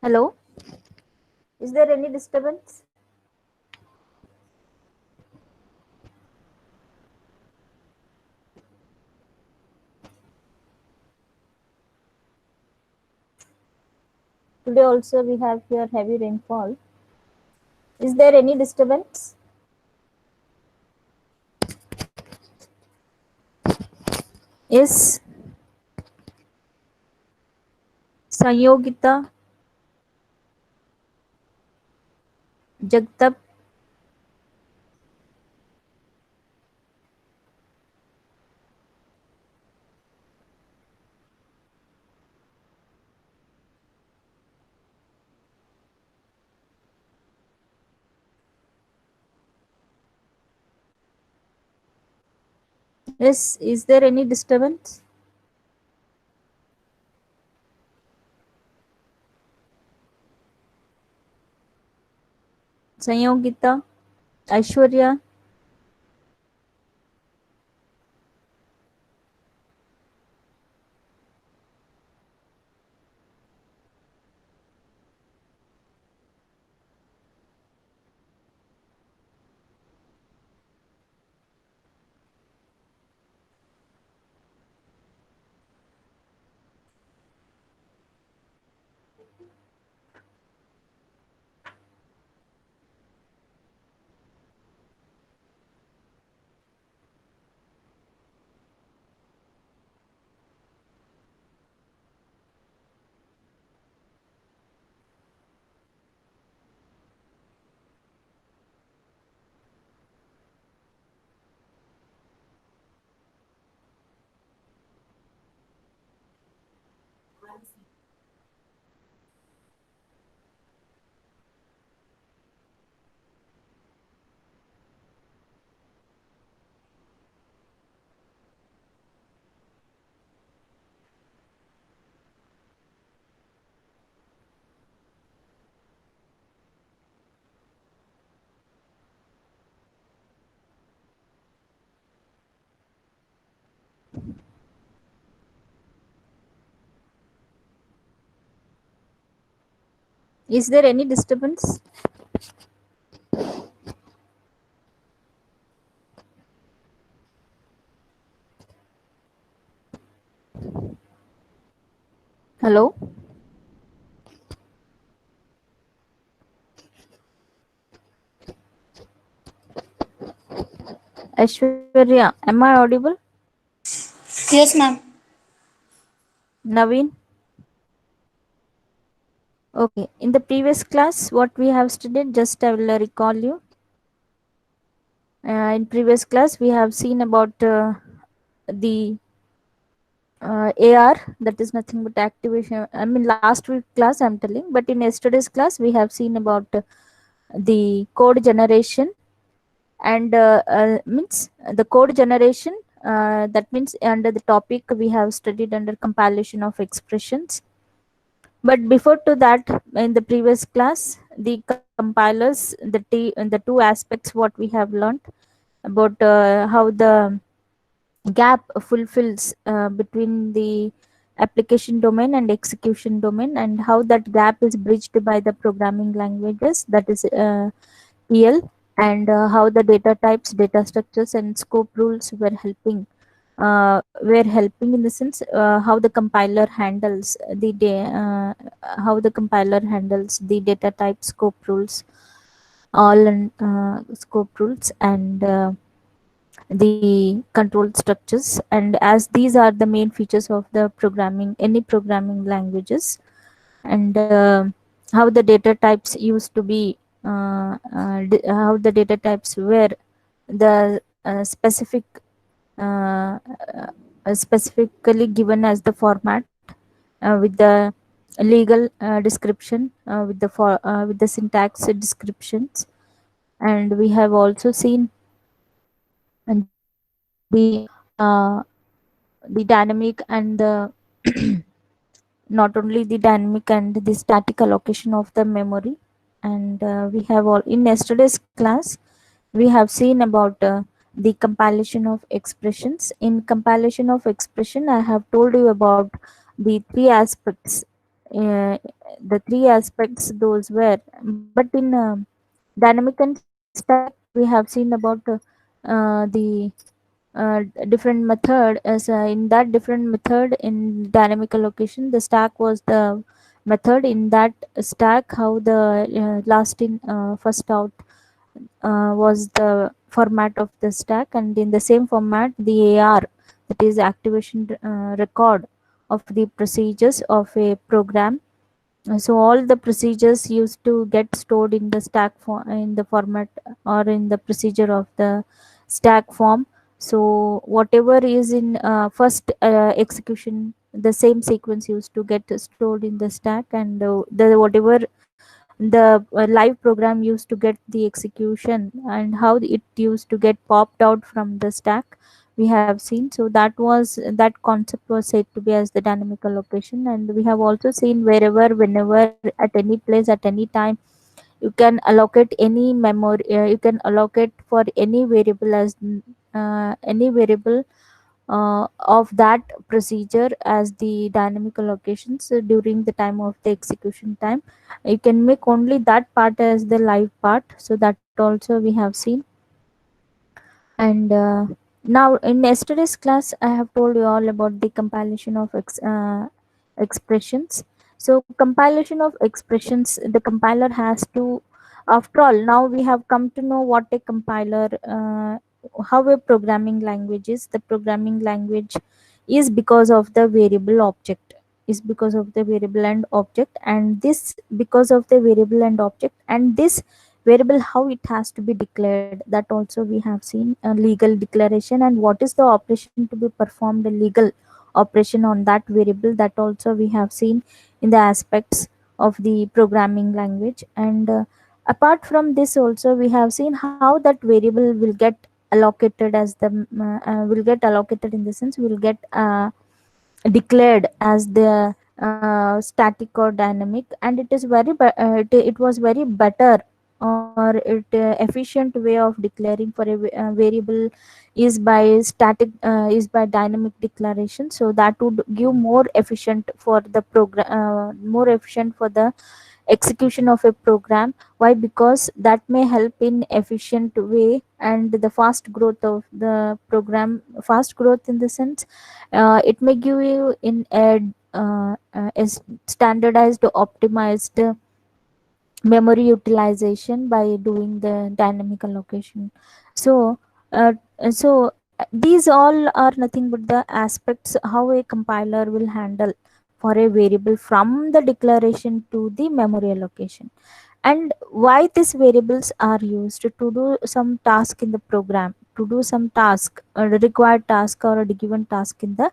Hello, is there any disturbance? Today also we have here heavy rainfall. Is there any disturbance? Yes, Sanyogita, Jagtap, yes, is there any disturbance? Sanyogita, Aishwarya, is there any disturbance? Hello, Aishwarya, am I audible? Yes, ma'am. Naveen? Okay, in the previous class, what we have studied, just I will recall you. In previous class, we have seen about the AR, that is nothing but activation. I mean, last week class I'm telling, but in yesterday's class we have seen about the code generation and means the code generation. That means under the topic we have studied under compilation of expressions. But before to that, in the previous class, the compilers, the two aspects what we have learned about how the gap fulfills between the application domain and execution domain, and how that gap is bridged by the programming languages, that is PL, and how the data types, data structures, and scope rules were helping in the sense how the compiler handles how the compiler handles the data type, scope rules, all and scope rules, and the control structures. And as these are the main features of the programming, any programming languages, and how the data types used to be how the data types were the specifically given as the format with the legal description with the syntax descriptions. And we have also seen uh, the dynamic and the not only the dynamic and the static allocation of the memory. And we have all in yesterday's class we have seen about the compilation of expressions. In compilation of expression, I have told you about the three aspects uh, the three aspects those were. But in dynamic and static, we have seen about the different method. As in that different method in dynamic allocation, the stack was the method. In that stack, how the last in first out was the format of the stack, and in the same format the AR, that is activation record of the procedures of a program. So all the procedures used to get stored in the stack in the format or in the procedure of the stack form. So whatever is in first execution, the same sequence used to get stored in the stack, and the whatever the live program used to get the execution and how it used to get popped out from the stack, we have seen. So that concept was said to be as the dynamic allocation. And we have also seen wherever, whenever, at any place, at any time, you can allocate any memory, you can allocate for any variable as any variable of that procedure as the dynamic allocations during the time of the execution time. You can make only that part as the live part. So that also we have seen. And now in yesterday's class, I have told you all about the compilation of expressions. So compilation of expressions, the compiler has to, after all, now we have come to know what a compiler, how a programming language is. The programming language is because of the variable object, is because of the variable and object, and this because of the variable and object, and this variable how it has to be declared, that also we have seen a legal declaration, and what is the operation to be performed, a legal operation on that variable, that also we have seen in the aspects of the programming language. And apart from this also we have seen how that variable will get allocated as the will get allocated in the sense will get declared as the static or dynamic. And it is it was very better, or it efficient way of declaring for a variable is by static is by dynamic declaration. So that would give more efficient for the program, more efficient for the execution of a program. Why? Because that may help in efficient way, and the fast growth of the program, fast growth in the sense, it may give you in a standardized optimized memory utilization by doing the dynamic allocation. So these all are nothing but the aspects how a compiler will handle for a variable from the declaration to the memory allocation. And why these variables are used to do some task in the program, to do some task, a required task or a given task in the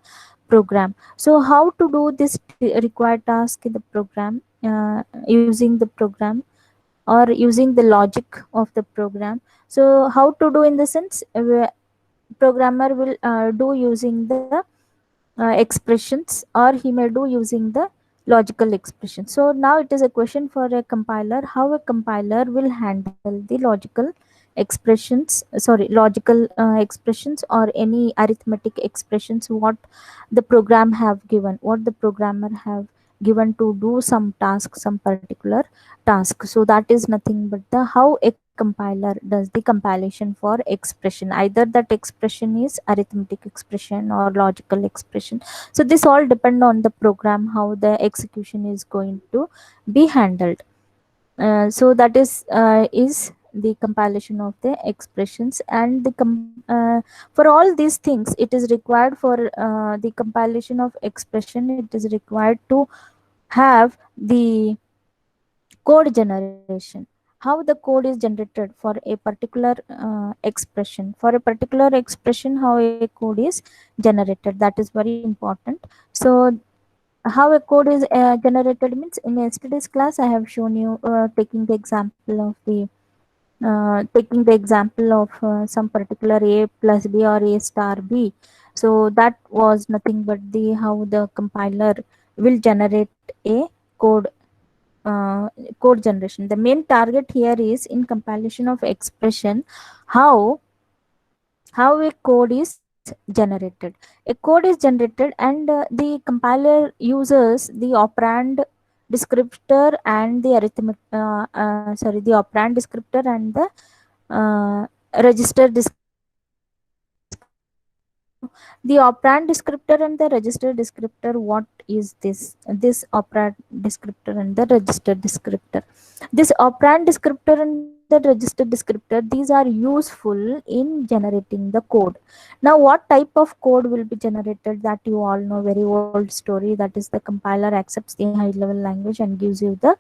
program. So how to do this required task in the program, using the program or using the logic of the program. So how to do in the sense, programmer will do using the expressions, or he may do using the logical expression. So now it is a question for a compiler, how a compiler will handle the logical expressions, sorry, logical expressions or any arithmetic expressions what the program have given, what the programmer have given to do some task, some particular task. So that is nothing but the how a compiler does the compilation for expression, either that expression is arithmetic expression or logical expression. So this all depend on the program how the execution is going to be handled. So that is the compilation of the expressions. And for all these things, it is required for the compilation of expression, it is required to have the code generation, how the code is generated for a particular expression, for a particular expression how a code is generated, that is very important. So how a code is generated means, in yesterday's class I have shown you taking the example of the taking the example of some particular a plus b or a star b. So that was nothing but the how the compiler will generate a code, uh, code generation. The main target here is in compilation of expression, how a code is generated. A code is generated, and the compiler uses the operand descriptor and the the operand descriptor and the register descriptor. So the operand descriptor and the register descriptor, what is this operand descriptor and the register descriptor? This operand descriptor and the register descriptor, these are useful in generating the code. Now what type of code will be generated, that you all know, very old story, that is the compiler accepts the high level language and gives you the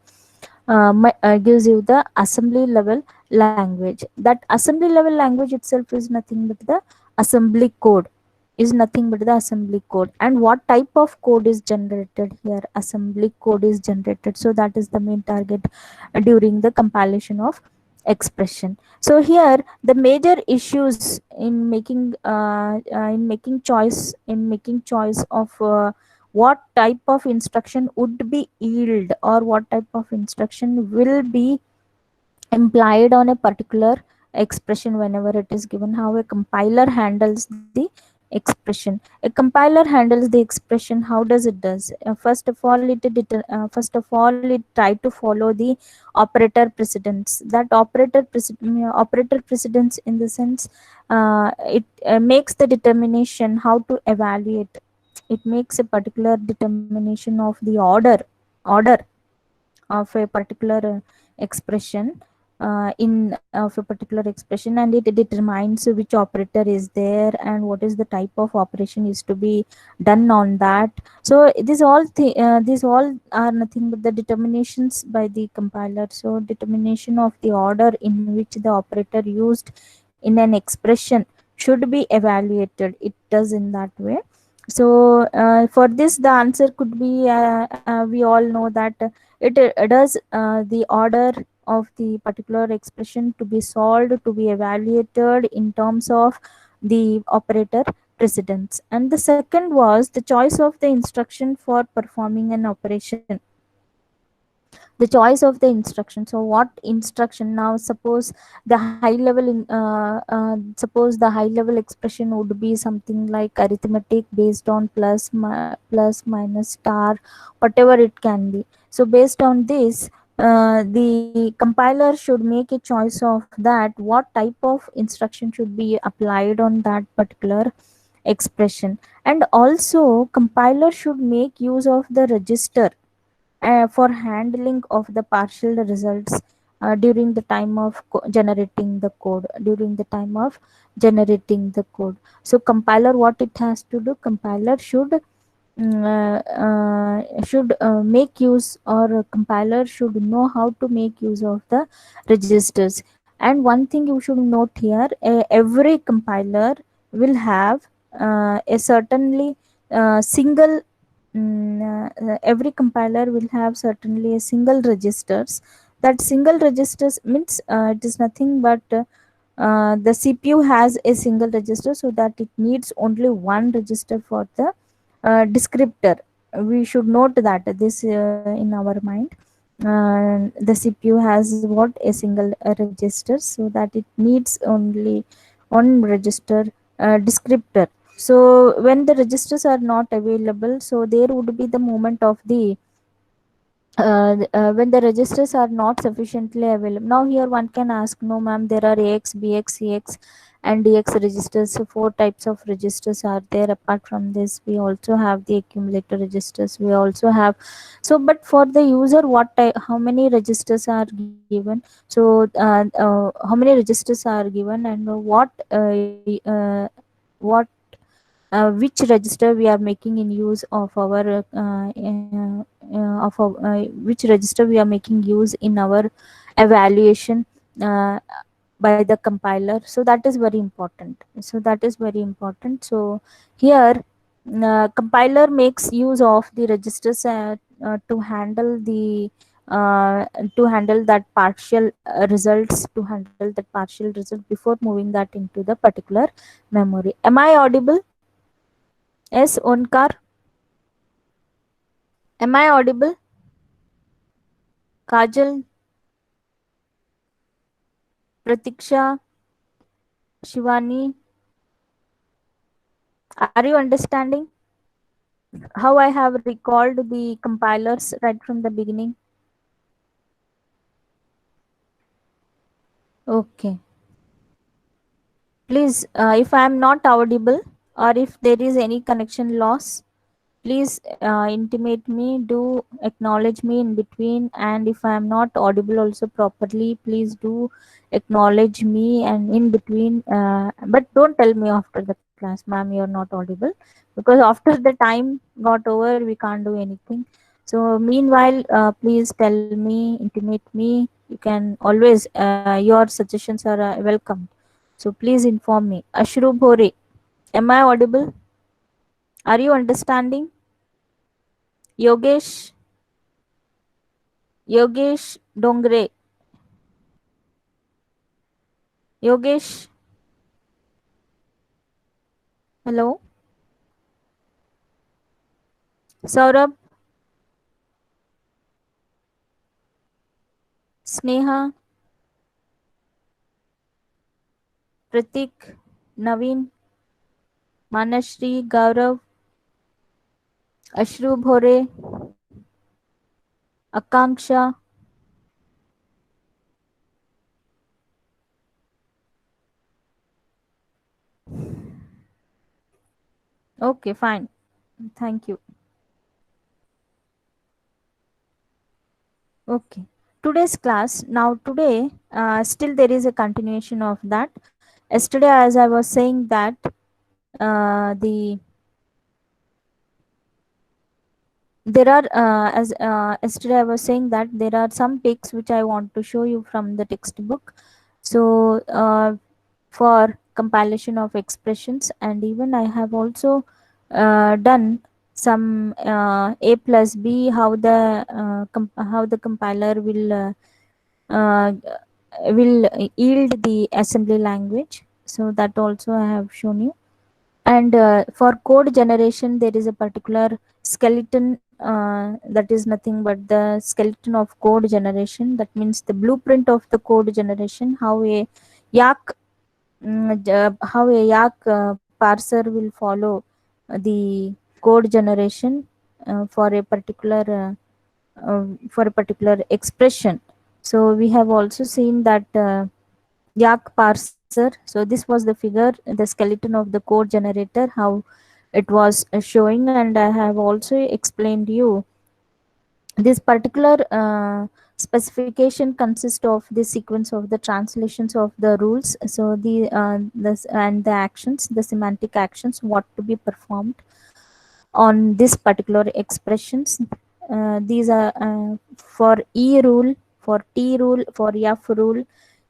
assembly level language. That assembly level language itself is nothing but the assembly code, and what type of code is generated here? Assembly code is generated. So that is the main target during the compilation of expression. So here the major issues in making choice of what type of instruction would be yield, or what type of instruction will be implied on a particular expression whenever it is given, how a compiler handles the expression. A compiler handles the expression. How does it does? First of all, it try to follow the operator precedence. That operator precedence, in the sense, it makes the determination how to evaluate. It makes a particular determination of the order of a particular expression, in of a particular expression, and it determines which operator is there and what is the type of operation is to be done on that. So these all are nothing but the determinations by the compiler. So determination of the order in which the operator used in an expression should be evaluated. It does in that way. So for this, the answer could be, we all know that it does the order of the particular expression to be solved, to be evaluated in terms of the operator precedence. And the second was the choice of the instruction for performing an operation. The choice of the instruction. So what instruction? Now suppose the high level expression would be something like arithmetic based on plus minus star, whatever it can be. So based on this, the compiler should make a choice of that, what type of instruction should be applied on that particular expression. And also compiler should make use of the register for handling of the partial results during the time of generating the code. So compiler, what it has to do? Compiler should make use, or compiler should know how to make use of the registers. And one thing you should note here, every compiler will have a certainly single every compiler will have certainly a single registers. That single registers means, it is nothing but the CPU has a single register, so that it needs only one register for the descriptor. We should note that this in our mind. The CPU has what? A single register, so that it needs only one register descriptor. So when the registers are not available, so there would be the moment of the when the registers are not sufficiently available. Now here one can ask, no ma'am, there are AX, BX, CX and DX registers. So four types of registers are there. Apart from this, we also have the accumulator registers. We also have, so but for the user, how many registers are given? So how many registers are given, and what which register we are making in use of our which register we are making use in our evaluation uh, by the compiler. So that is very important. So here compiler makes use of the registers to handle the to handle that partial results, to handle that partial result before moving that into the particular memory. Am I audible? Yes, Onkar. Am I audible? Kajal, Pratiksha, Shivani, are you understanding? How I have recalled the compilers right from the beginning. Okay. Please, if I am not audible or if there is any connection loss, please intimate me, do acknowledge me in between, and if I am not audible also properly, please do acknowledge me and in between. But don't tell me after the class, ma'am, you are not audible, because after the time got over, we can't do anything. So meanwhile, please tell me, intimate me. You can always, your suggestions are welcome. So please inform me. Ashru Bhore, am I audible? Are you understanding? Yogesh, Yogesh Dongre, Yogesh, hello, Saurabh, Sneha, Pratik, Naveen, Manashri, Gaurav, Ashru Bhore, Akanksha. Okay, fine. Thank you. Okay. Today's class, now today, still there is a continuation of that. Yesterday, as I was saying that the there are as yesterday I was saying that there are some pics which I want to show you from the textbook. So for compilation of expressions, and even I have also done some a plus b, how the compiler uh, will yield the assembly language. So that also I have shown you. And for code generation, there is a particular skeleton, that is nothing but the skeleton of code generation. That means the blueprint of the code generation, how a yak parser will follow the code generation for a particular expression. So we have also seen that yak parser. So this was the figure, the skeleton of the code generator, how it was showing. And I have also explained you this particular specification consists of the sequence of the translations of the rules. So the this and the actions, the semantic actions, what to be performed on this particular expressions. These are for E rule, for T rule, for F rule.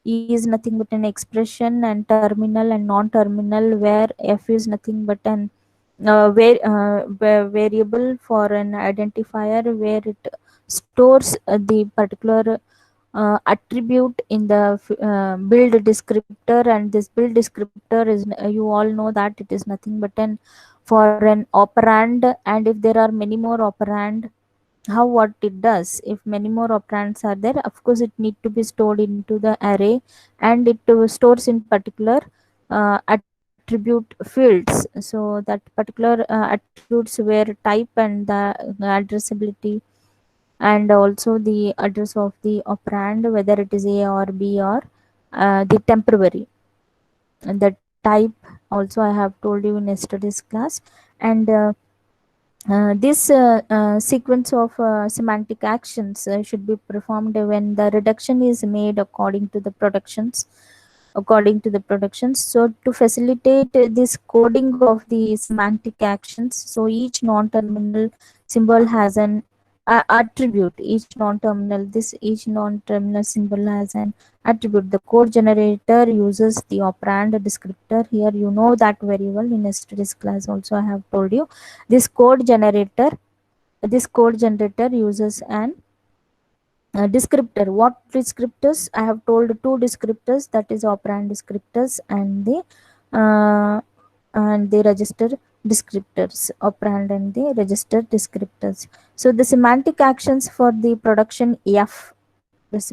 E is nothing but an expression, and terminal and non-terminal, where F is nothing but an variable for an identifier, where it stores the particular attribute in the build descriptor. And this build descriptor is, you all know that it is nothing but an for an operand. And if there are many more operand, how what it does, if many more operands are there, of course it need to be stored into the array, and it stores in particular attribute fields. So that particular attributes where type and the addressability, and also the address of the operand, whether it is a or b, or the temporary, and the type also I have told you in yesterday's class. And this sequence of semantic actions should be performed when the reduction is made according to the productions. So to facilitate this coding of the semantic actions, so each non-terminal symbol has an attribute. Each non-terminal symbol has an attribute. The code generator uses the operand descriptor. Here you know that very well. In yesterday's class also I have told you this code generator uses an descriptor. What descriptors? I have told two descriptors, that is operand descriptors uh, and the register descriptors, operand and the register descriptors. So the semantic actions for the production f, it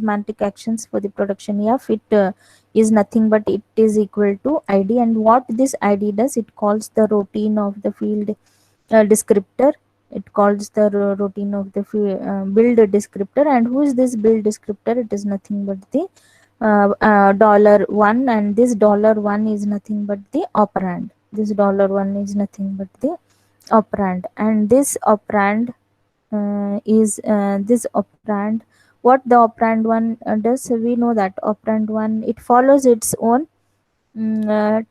is nothing but it is equal to id. And what this id does, it calls the routine of the field descriptor. It calls the routine of the build descriptor. And who is this build descriptor? It is nothing but the $1, and this $1 is nothing but the operand. This $1 is nothing but the operand, and this operand is this operand. What the operand one does, we know that operand one, it follows its own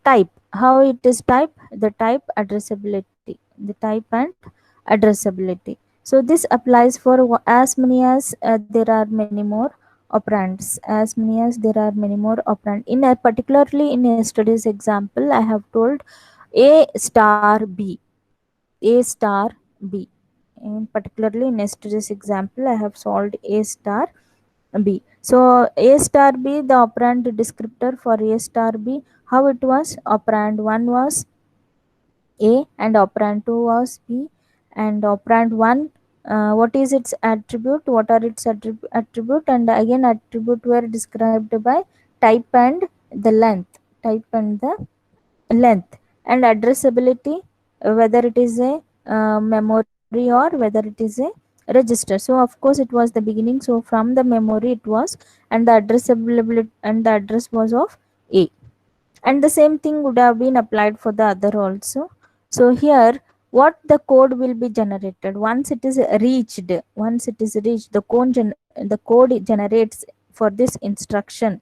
type. How it is type? The type, addressability, the type and addressability. So this applies for as many as there are many more operands, as many as there are many more operand. In a particularly in yesterday's example, I have told a star b, a star b. And particularly in yesterday's example, I have solved a star b. So a star b, the operand descriptor for a star b, how it was? Operand 1 was a and operand 2 was b. And operand 1, what is its attribute? What are its attribute? And again, attribute were described by type and the length. Type and the length. And addressability, whether it is a memory or whether it is a register. So of course it was the beginning, so from the memory it was, and the addressability and the address was of a. And the same thing would have been applied for the other also. So here, what the code will be generated once it is reached, the code generates for this instruction.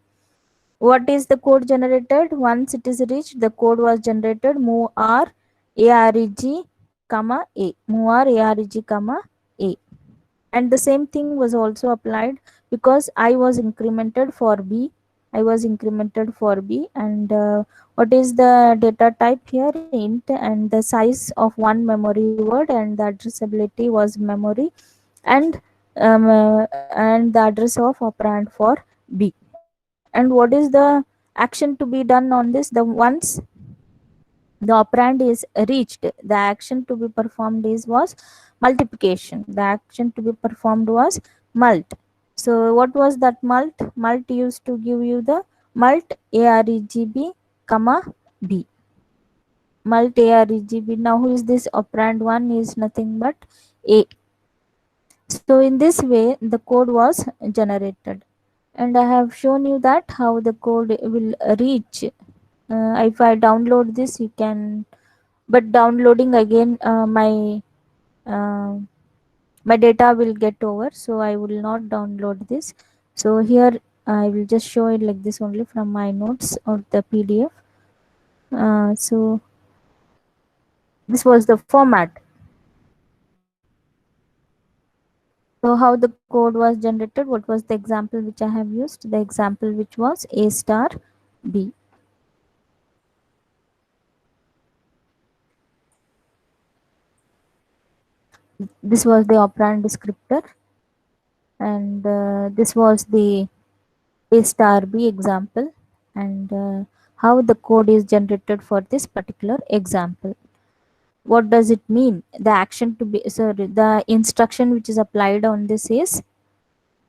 What is the code generated? Once it is reached, the code was generated move r arg comma a, move r arg comma a. And the same thing was also applied because I was incremented for b. I was incremented for b. And what is the data type here? Int. And the size of one memory word, and the addressability was memory, and and the address of operand for b. And what is the action to be done on this? The once the operand is reached, the action to be performed was multiplication. The action to be performed was mult. So what was that mult? Mult used to give you the mult argb comma b. Mult argb. Now who is this operand one? Is nothing but a. So in this way the code was generated, and I have shown you that how the code will reach. If I download this, you can, but downloading again uh, my data will get over, so I will not download this. So here I will just show it like this only from my notes or the PDF. So this was the format. So how the code was generated? What was the example which I have used? The example which was a star b. This was the operand descriptor, and this was the a star b example, and how the code is generated for this particular example. What does it mean? The action to be, sorry, the instruction which is applied on this is,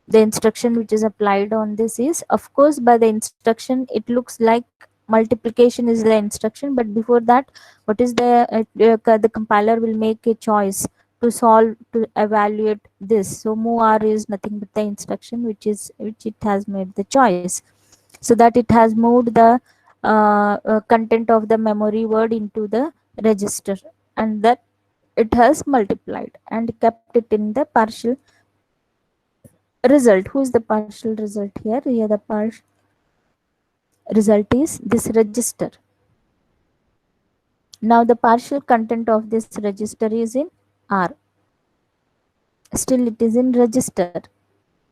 the instruction which is applied on this is, of course by the instruction it looks like multiplication is the instruction, but before that, what is the compiler will make a choice to solve, to evaluate this. So move r is nothing but the instruction which it has made the choice, so that it has moved the content of the memory word into the register, and that it has multiplied and kept it in the partial result. Who is the partial result here? Here the partial result is this register. Now the partial content of this register is in R. Still it is in register.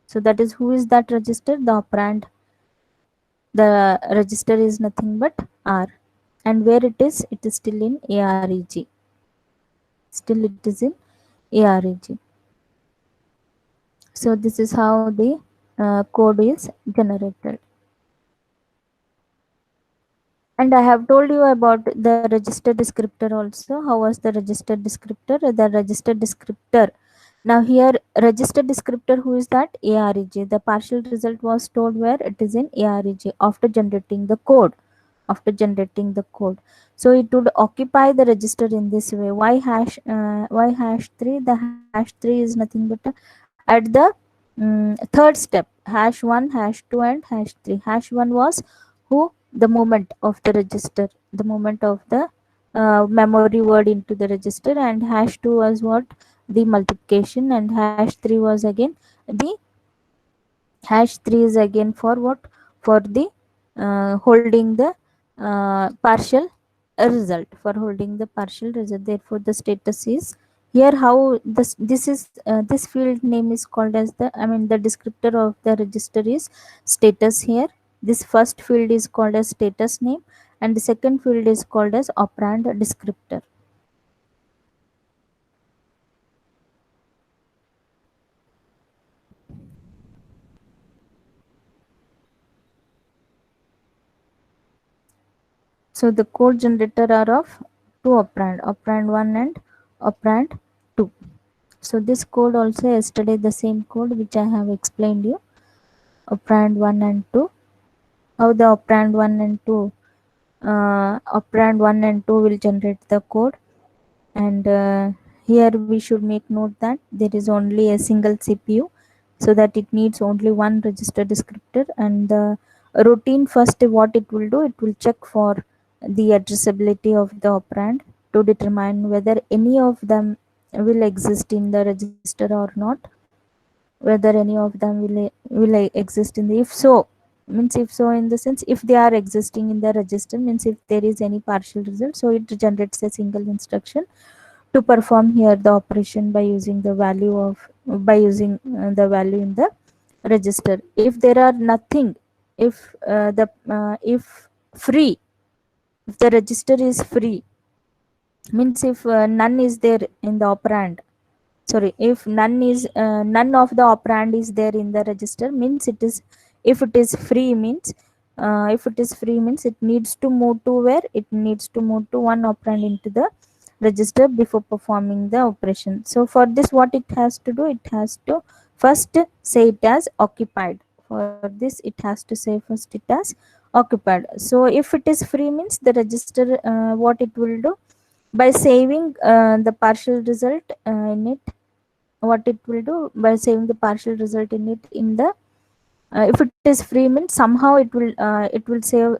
So that is, who is that register? The operand. The register is nothing but R. And where it is? It is still in AREG. Still it is in AREG. So this is how the code is generated. And I have told you about the register descriptor also. How was the register descriptor? The register descriptor. Now here register descriptor, who is that? AREG. The partial result was stored where? It is in AREG after generating the code. after generating the code. So it would occupy the register in this way. Why hash 3? The hash 3 is nothing but at the third step, hash 1, hash 2, and hash 3. Hash 1 was who? The movement of the register, the movement of the memory word into the register, and hash 2 was what? The multiplication, and hash 3 was again the hash 3 is again for what? For the holding the partial result, for holding the partial result. Therefore the status is here. How this is this field name is called as the, I mean, the descriptor of the register is status. Here this first field is called as status name, and the second field is called as operand descriptor. So the code generator are of two operand, operand 1 and operand 2. So this code also yesterday, the same code which I have explained you, operand 1 and 2. How the operand 1 and 2, operand 1 and 2 will generate the code. And here we should make note that there is only a single CPU, so that it needs only one register descriptor. And the routine, first what it will do, it will check for the addressability of the operand to determine whether any of them will exist in the register or not, whether any of them will exist in the, if so, means if so in the sense if they are existing in the register, means if there is any partial result, so it generates a single instruction to perform here the operation by using the value of, by using the value in the register. If there are nothing, if the if free, if the register is free, means if none is there in the operand, sorry, if none is none of the operand is there in the register, means it is, if it is free means, if it is free means it needs to move to where, it needs to move to one operand into the register before performing the operation. So for this what it has to do, it has to first say it as occupied. For this it has to say first it as occupied. So if it is free means the register, what it will do, by saving the partial result in it, what it will do, by saving the partial result in it in the, if it is free means somehow it will save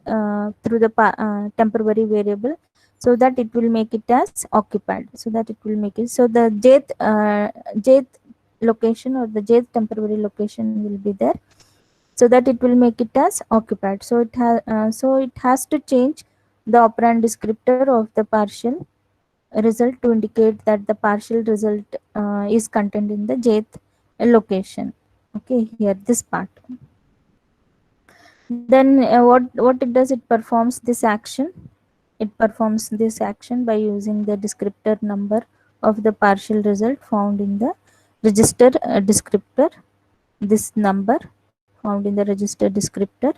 through the temporary variable, so that it will make it as occupied, so that it will make it, so the jth location or the jth temporary location will be there, so that it will make it as occupied. So it has to change the operand descriptor of the partial result to indicate that the partial result is contained in the jth location. Okay, here this part. Then what it does, it performs this action, it performs this action by using the descriptor number of the partial result found in the register descriptor, this number found in the register descriptor.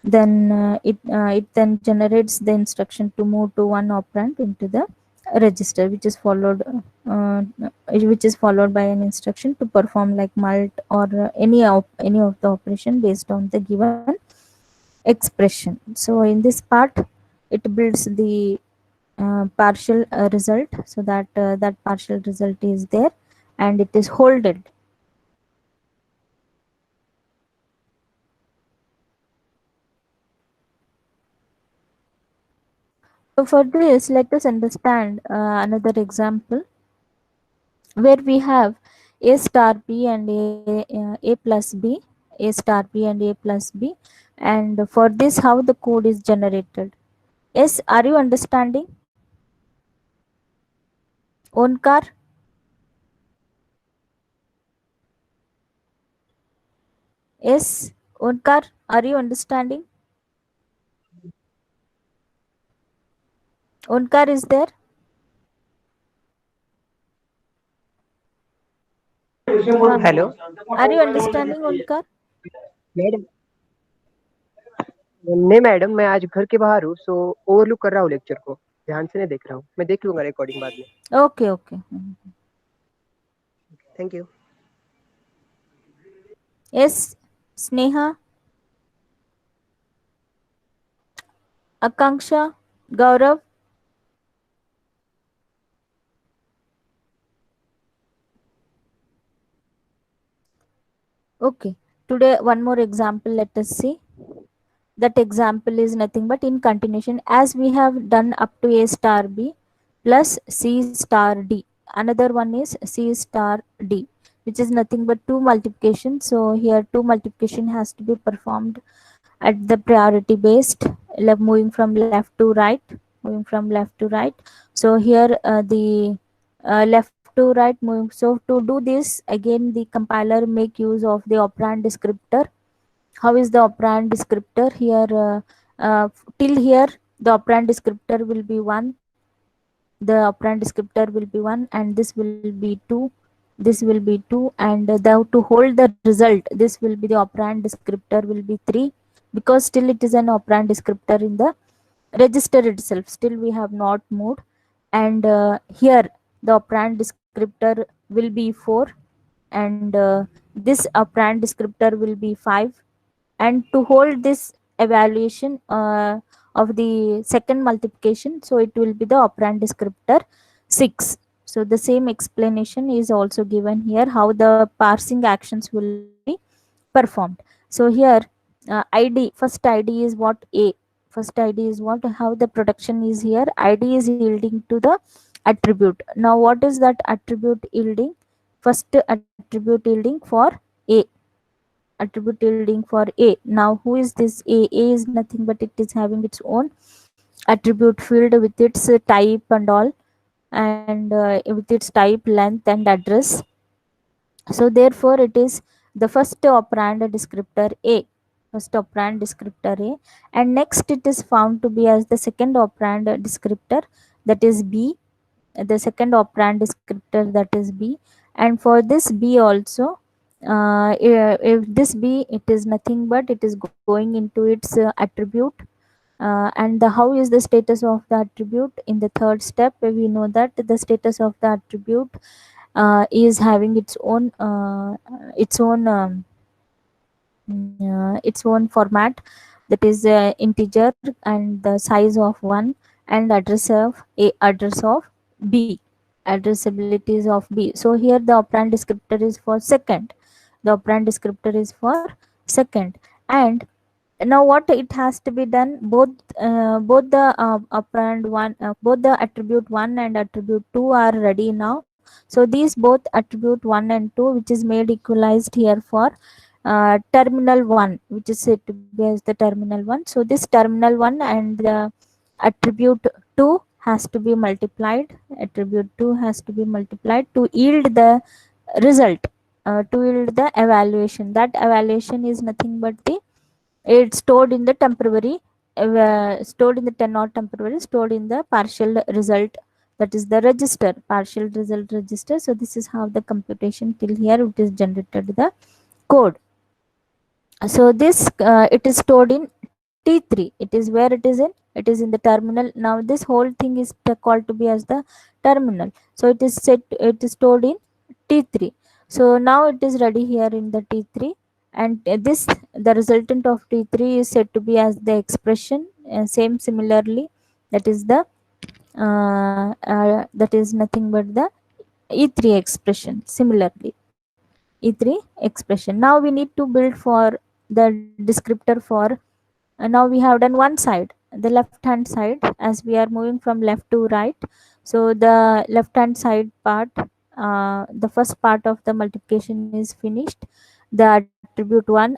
Then it then generates the instruction to move to one operand into the register, uh, which is followed by an instruction to perform like mult or any of the operation based on the given expression. So in this part it builds the partial result, so that that partial result is there and it is holded. So for this, let us understand another example where we have a star b and a plus b, a star b and a plus b. And for this, how the code is generated. Yes, are you understanding? Onkar? Yes, Onkar, are you understanding? Onkar is there? हाँ, hello are you understanding, Onkar? Madam. नहीं madam, मैं आज घर के बाहर हूँ, सो overlook कर रहा हूँ लेक्चर को, ध्यान से नहीं देख रहा हूँ। मैं देख लूंगा रिकॉर्डिंग बाद में। Okay, okay. Thank you. Yes, Sneha, Akanksha, Gaurav. Okay. Today, one more example. Let us see. That example is nothing but in continuation, as we have done up to A star B plus C star D. Another one is C star D, which is nothing but 2 multiplication. So here 2 multiplication has to be performed at the priority based, moving from left to right, moving from left to right. So here the left to right moving. So to do this, again the compiler make use of the operand descriptor. How is the operand descriptor here? Till here the operand descriptor will be 1, the operand descriptor will be 1, and this will be 2, this will be 2, and to hold the result, this will be the operand descriptor will be 3, because still it is an operand descriptor in the register itself, still we have not moved. And here the operand descriptor will be 4, and this operand descriptor will be 5. And to hold this evaluation of the second multiplication, so it will be the operand descriptor 6. So the same explanation is also given here, how the parsing actions will be performed. So here id, first id is what? A. First id is what? How the production is here, id is yielding to the attribute. Now what is that attribute yielding? First attribute yielding for A, attribute yielding for A. Now who is this A? A is nothing but it is having its own attribute field with its type and all, and with its type, length and address. So therefore it is the first operand descriptor A, first operand descriptor A, and next it is found to be as the second operand descriptor, that is B, the second operand descriptor, that is B. And for this B also, if this B, it is nothing but it is going into its attribute. And how is the status of the attribute? In the third step we know that the status of the attribute is having its own format, that is integer and the size of 1, and address of A, address of B, addressabilities of B. So here the operand descriptor is for second, the operand descriptor is for second. And now what it has to be done, both the operand one, both the attribute 1 and attribute 2 are ready now. So these both attribute 1 and 2, which is made equalized here for terminal 1, which is said to be as the terminal 1. So this terminal 1 and the attribute 2 has to be multiplied, attribute 2 has to be multiplied to yield the result, to yield the evaluation. That evaluation is nothing but the, it's stored in the temporary, stored in the 10 or temporary, stored in the partial result, that is the register, partial result register. So this is how the computation till here it is generated the code. So this it is stored in T3. It is where it is in? It is in the terminal. Now this whole thing is called to be as the terminal. So it is set, it is stored in T3. So now it is ready here in the T3, and this, the resultant of T3 is said to be as the expression, same similarly, that is the that is nothing but the E3 expression. Similarly E3 expression. Now we need to build for the descriptor for, now we have done one side, the left hand side, as we are moving from left to right. So the left hand side part, the first part of the multiplication is finished, the attribute 1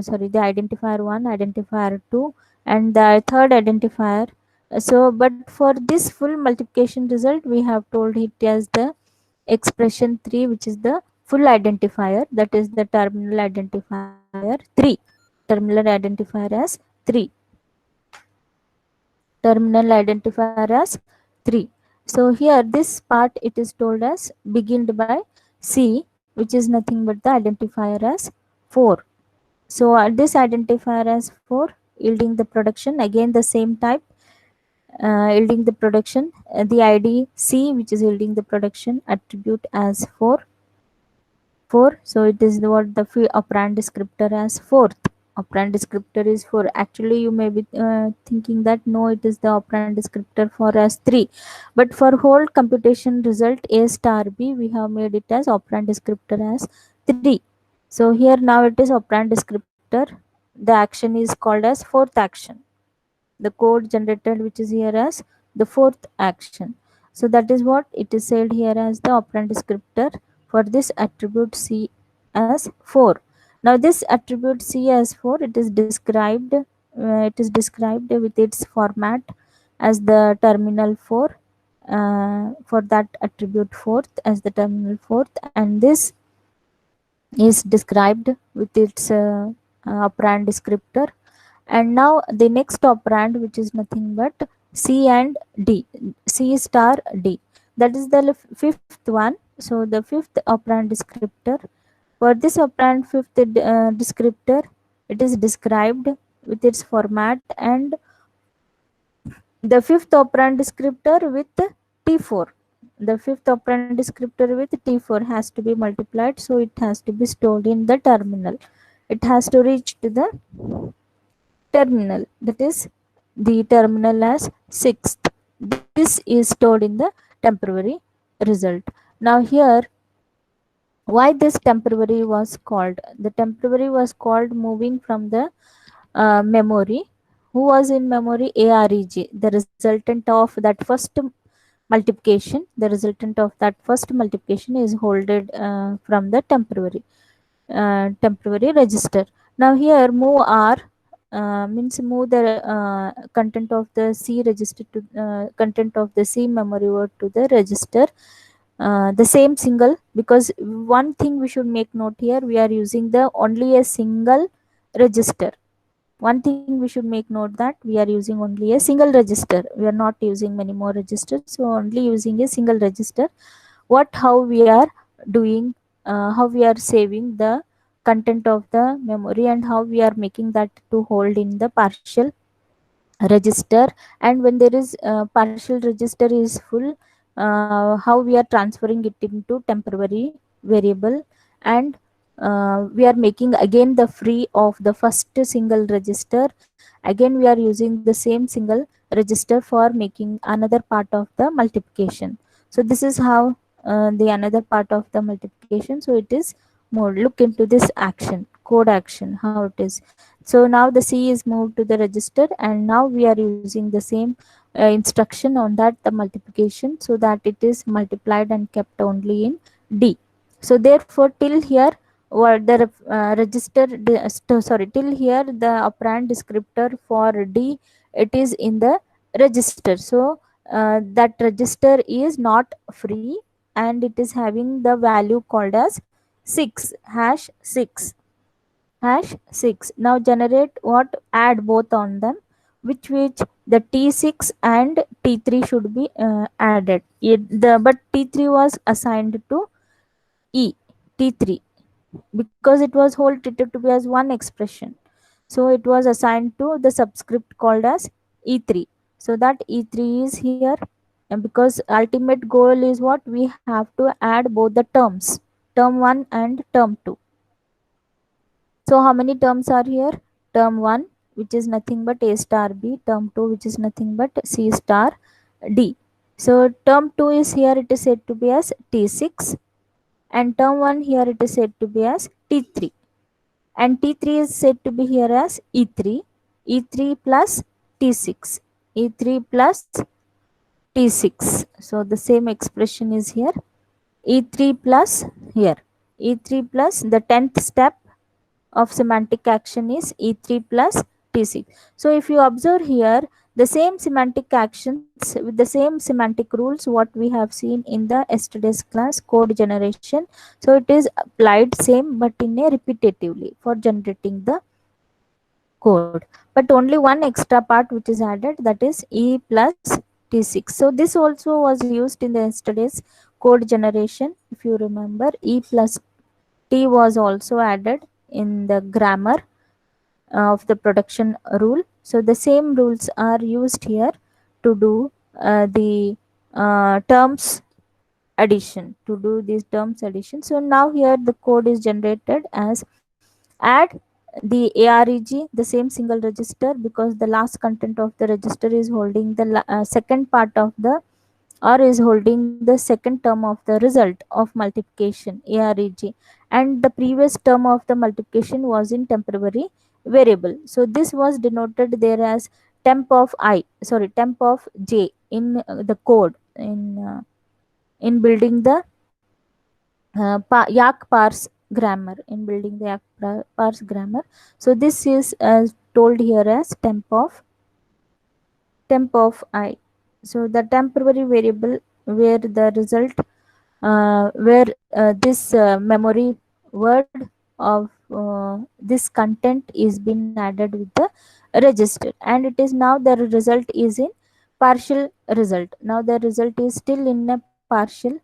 sorry, the identifier 1, identifier 2, and the third identifier. So but for this full multiplication result, we have told it as the expression 3, which is the full identifier, that is the terminal identifier 3, terminal identifier as 3, terminal identifier as 3. So here this part it is told as beginned by C, which is nothing but the identifier as 4. So this identifier as 4 yielding the production, again the same type, yielding the production, the id C, which is yielding the production attribute as 4. So it is what the operand descriptor as fourth Operand descriptor is 4. Actually, you may be thinking that no, it is the operand descriptor for as 3. But for whole computation result A star B, we have made it as operand descriptor as 3. So here now it is operand descriptor. The action is called as fourth action. The code generated which is here as the fourth action. So that is what it is said here as the operand descriptor for this attribute C as 4. Now this attribute C as 4, it is described with its format as the terminal 4, for that attribute fourth as the terminal fourth, and this is described with its operand descriptor. And now the next operand, which is nothing but C and D, C star D, that is the fifth one. So the fifth operand descriptor, for this operand fifth descriptor, it is described with its format, and the fifth operand descriptor with T4. The fifth operand descriptor with T4 has to be multiplied, so it has to be stored in the terminal. It has to reach to the terminal, that is the terminal as sixth. This is stored in the temporary result. Now here, why this temporary was called? The temporary was called moving from the memory. Who was in memory? AREG, the resultant of that first multiplication. The resultant of that first multiplication is holded from the temporary register. Now here move R means move the content of the C register to content of the C memory word to the register, the same single, because one thing we should make note here, we are using the only a single register. One thing we should make note, that we are using only a single register, we are not using many more registers, so only using a single register. How we are doing, how we are saving the content of the memory, and how we are making that to hold in the partial register. And when there is partial register is full, how we are transferring it into temporary variable, and we are making again the free of the first single register. Again we are using the same single register for making another part of the multiplication. So this is how the another part of the multiplication. So it is more, look into this action, code action, how it is. So now the C is moved to the register, and now we are using the same instruction on that the multiplication, so that it is multiplied and kept only in D. So therefore till here, what the till here the operand descriptor for D, it is in the register. So that register is not free, and it is having the value called as 6 hash 6 hash 6. Now generate what? Add both on them, which the T6 and T3 should be added. But T3 was assigned to E, T3, because it was whole treated to be as one expression. So it was assigned to the subscript called as E3. So that E3 is here, and because ultimate goal is what? We have to add both the terms, term 1 and term 2. So how many terms are here? Term 1, which is nothing but A star B, term 2, which is nothing but C star D. So term 2 is here, it is said to be as T6, and term 1 here it is said to be as T3, and T3 is said to be here as E3, E3 plus T6, E3 plus T6. So the same expression is here, E3 plus here, E3 plus the 10th step of semantic action is E3 plus T6. So if you observe here, the same semantic actions with the same semantic rules what we have seen in the yesterday's class, code generation. So it is applied same, but in a repetitively for generating the code. But only one extra part which is added, that is E plus T6. So this also was used in the yesterday's code generation. If you remember, E plus T was also added in the grammar of the production rule. So the same rules are used here to do the terms addition, to do these terms addition. So now here the code is generated as add the AREG, the same single register, because the last content of the register is holding the second part of the, or is holding the second term of the result of multiplication, AREG, and the previous term of the multiplication was in temporary variable. So this was denoted there as temp of j in the code in building the yak parse grammar, in building the yak parse grammar. So this is told here as temp of I. So the temporary variable where the result where this memory word of this content is been added with the register, and it is now the result is in partial result. Now the result is still in a partial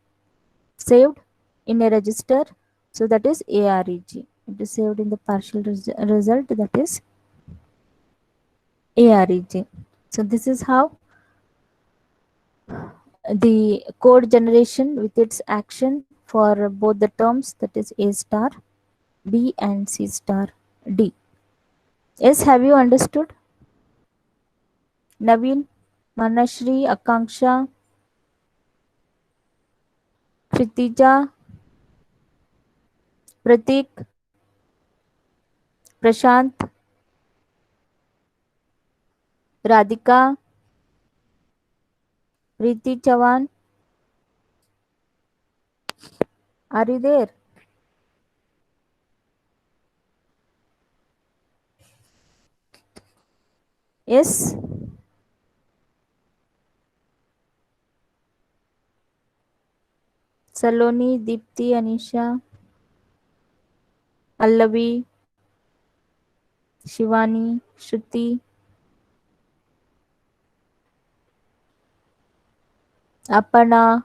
saved in a register, so that is AREG. It is saved in the partial result, that is AREG. So this is how the code generation with its action for both the terms, that is A star B and C star D. Yes, have you understood? Naveen, Manashri, Akanksha, Kritija, Pratik, Prashant, Radhika, Preeti Chavan, are you there? Yes, Saloni, Deepti, Anisha, Allavi, Shivani, Shruti, Apana.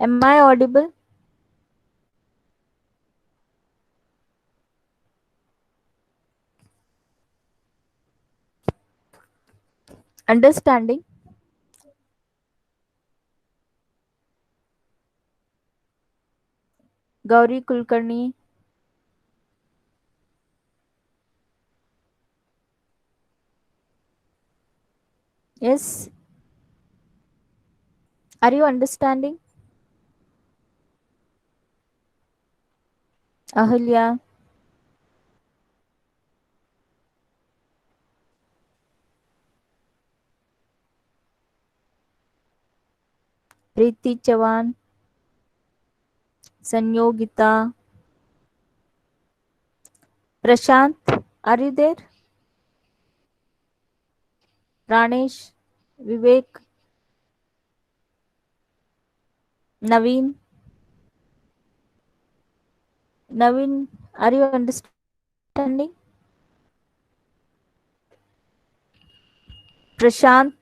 Am I audible? Understanding? Gauri Kulkarni, yes. Are you understanding? Ahilya, Preeti Chavan, Sanyogita, Prashant, are you there? Pranesh, Vivek, Naveen, Naveen, are you understanding? Prashant,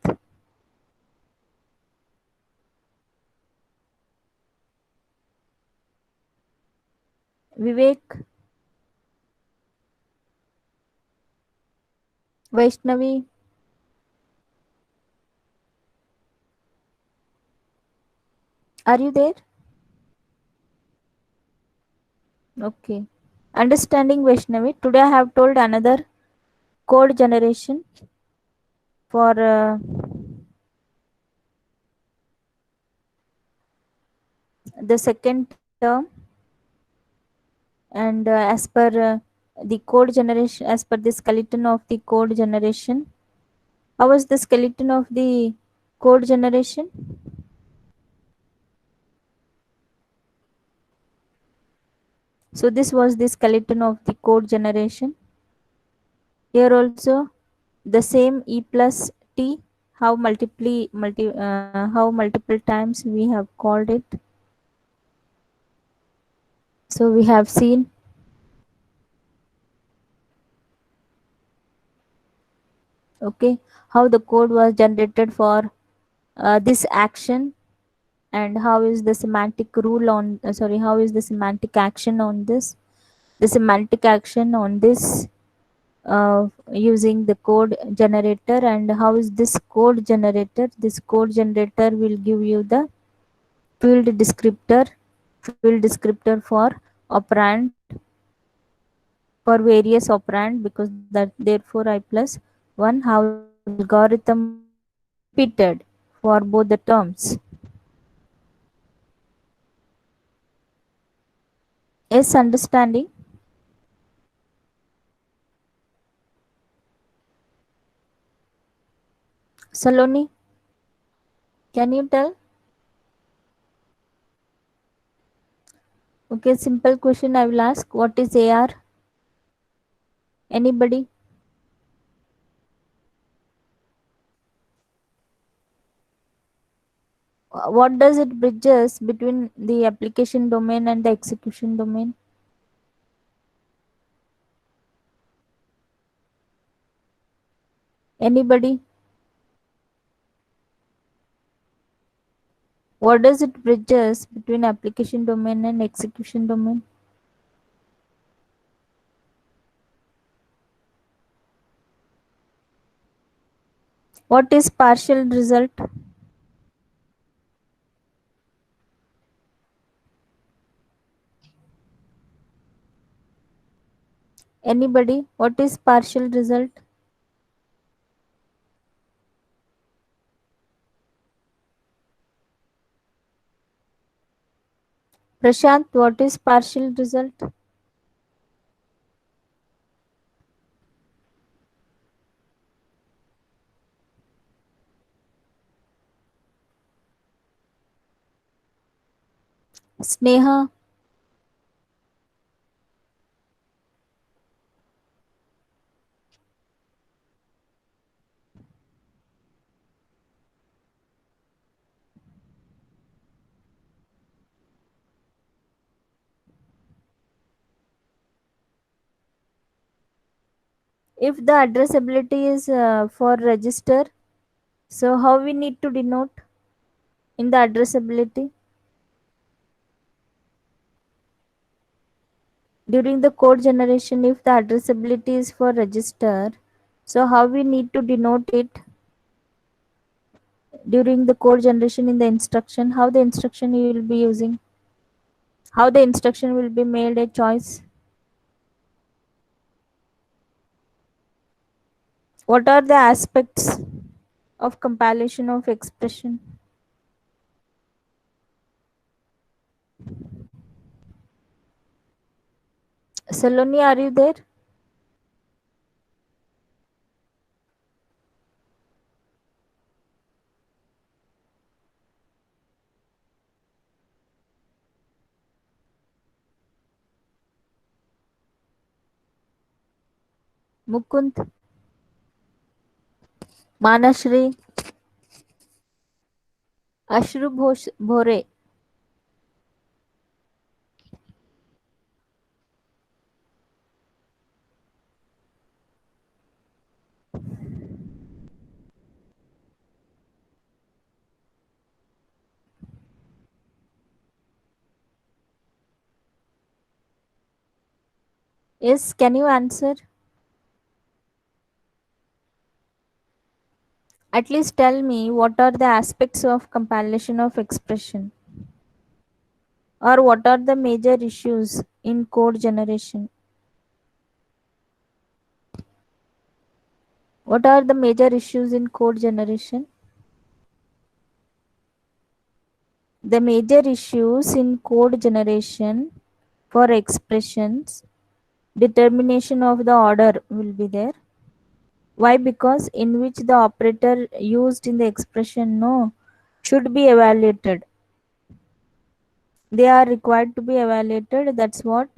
Vivek, Vaishnavi, are you there? Okay. Understanding Vaishnavi. Today I have told another code generation for the second term, and as per the code generation, as per the skeleton of the code generation, how was the skeleton of the code generation? So this was the skeleton of the code generation. Here also the same E plus T, how multiple times we have called it. So we have seen okay how the code was generated for this action, and how is the semantic rule on how is the semantic action on this, the semantic action on this using the code generator, and how is this code generator will give you the field descriptor for operand, for various operand, because that therefore I plus 1, how the algorithm will be repeated for both the terms. Yes, understanding. Saloni, can you tell? Okay, simple question I will ask. What is AR? Anybody? What does it bridges between the application domain and the execution domain? Anybody? What does it bridges between application domain and execution domain? What is partial result? Anybody? What is partial result? Prashant, what is partial result? Sneha, if the addressability is for register, so how we need to denote in the addressability? During the code generation, if the addressability is for register, so how we need to denote it during the code generation in the instruction? How the instruction you will be using? How the instruction will be made a choice? What are the aspects of compilation of expression? Saloni, are you there? Mukund, Manashri, Ashru Bhore. Yes, can you answer? At least tell me what are the aspects of compilation of expression, or what are the major issues in code generation? What are the major issues in code generation? The major issues in code generation for expressions, determination of the order will be there. Why? Because in which the operator used in the expression no should be evaluated. They are required to be evaluated. That's what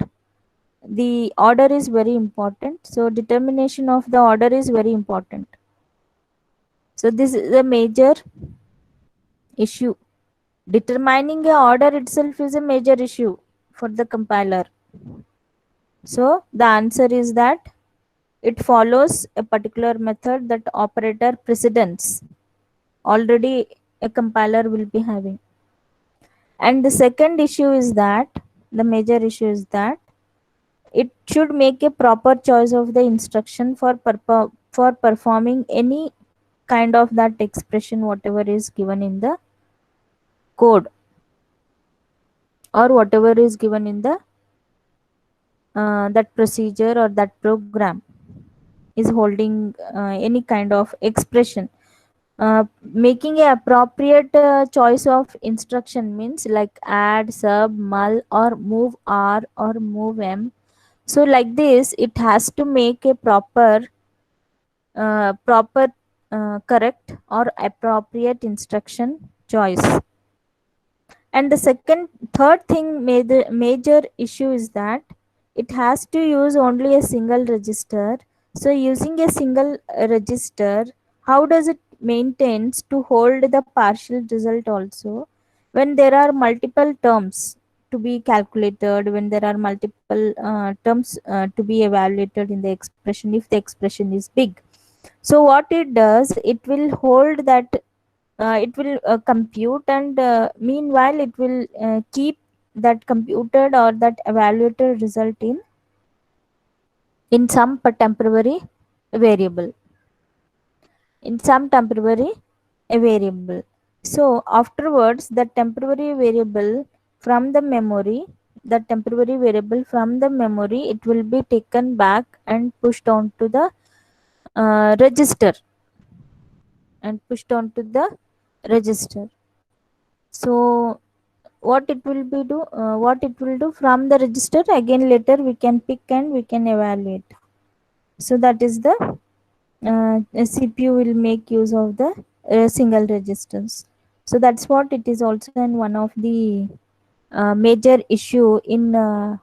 the order is very important. So determination of the order is very important. So this is a major issue. Determining a order itself is a major issue for the compiler. So the answer is that it follows a particular method that operator precedence already a compiler will be having. And the second issue is that the major issue is that it should make a proper choice of the instruction for performing any kind of that expression whatever is given in the code or whatever is given in the that procedure or that program is holding any kind of expression. Making a appropriate choice of instruction means like add, sub, mul, or move r or move m. So like this, it has to make a proper correct or appropriate instruction choice. And the third thing, major issue is that it has to use only a single register. So using a single register, how does it maintains to hold the partial result also when there are multiple terms to be calculated, when there are multiple terms to be evaluated in the expression if the expression is big. So what it does, it will hold that, it will compute, and meanwhile it will keep that computed or that evaluated result in some temporary variable, in some temporary variable. So afterwards, the temporary variable from the memory, the temporary variable from the memory, it will be taken back and pushed onto the register, and pushed onto the register. So what it will do from the register, again later we can pick and we can evaluate. So that is the CPU will make use of the single registers. So that's what it is also, and one of the major issue uh,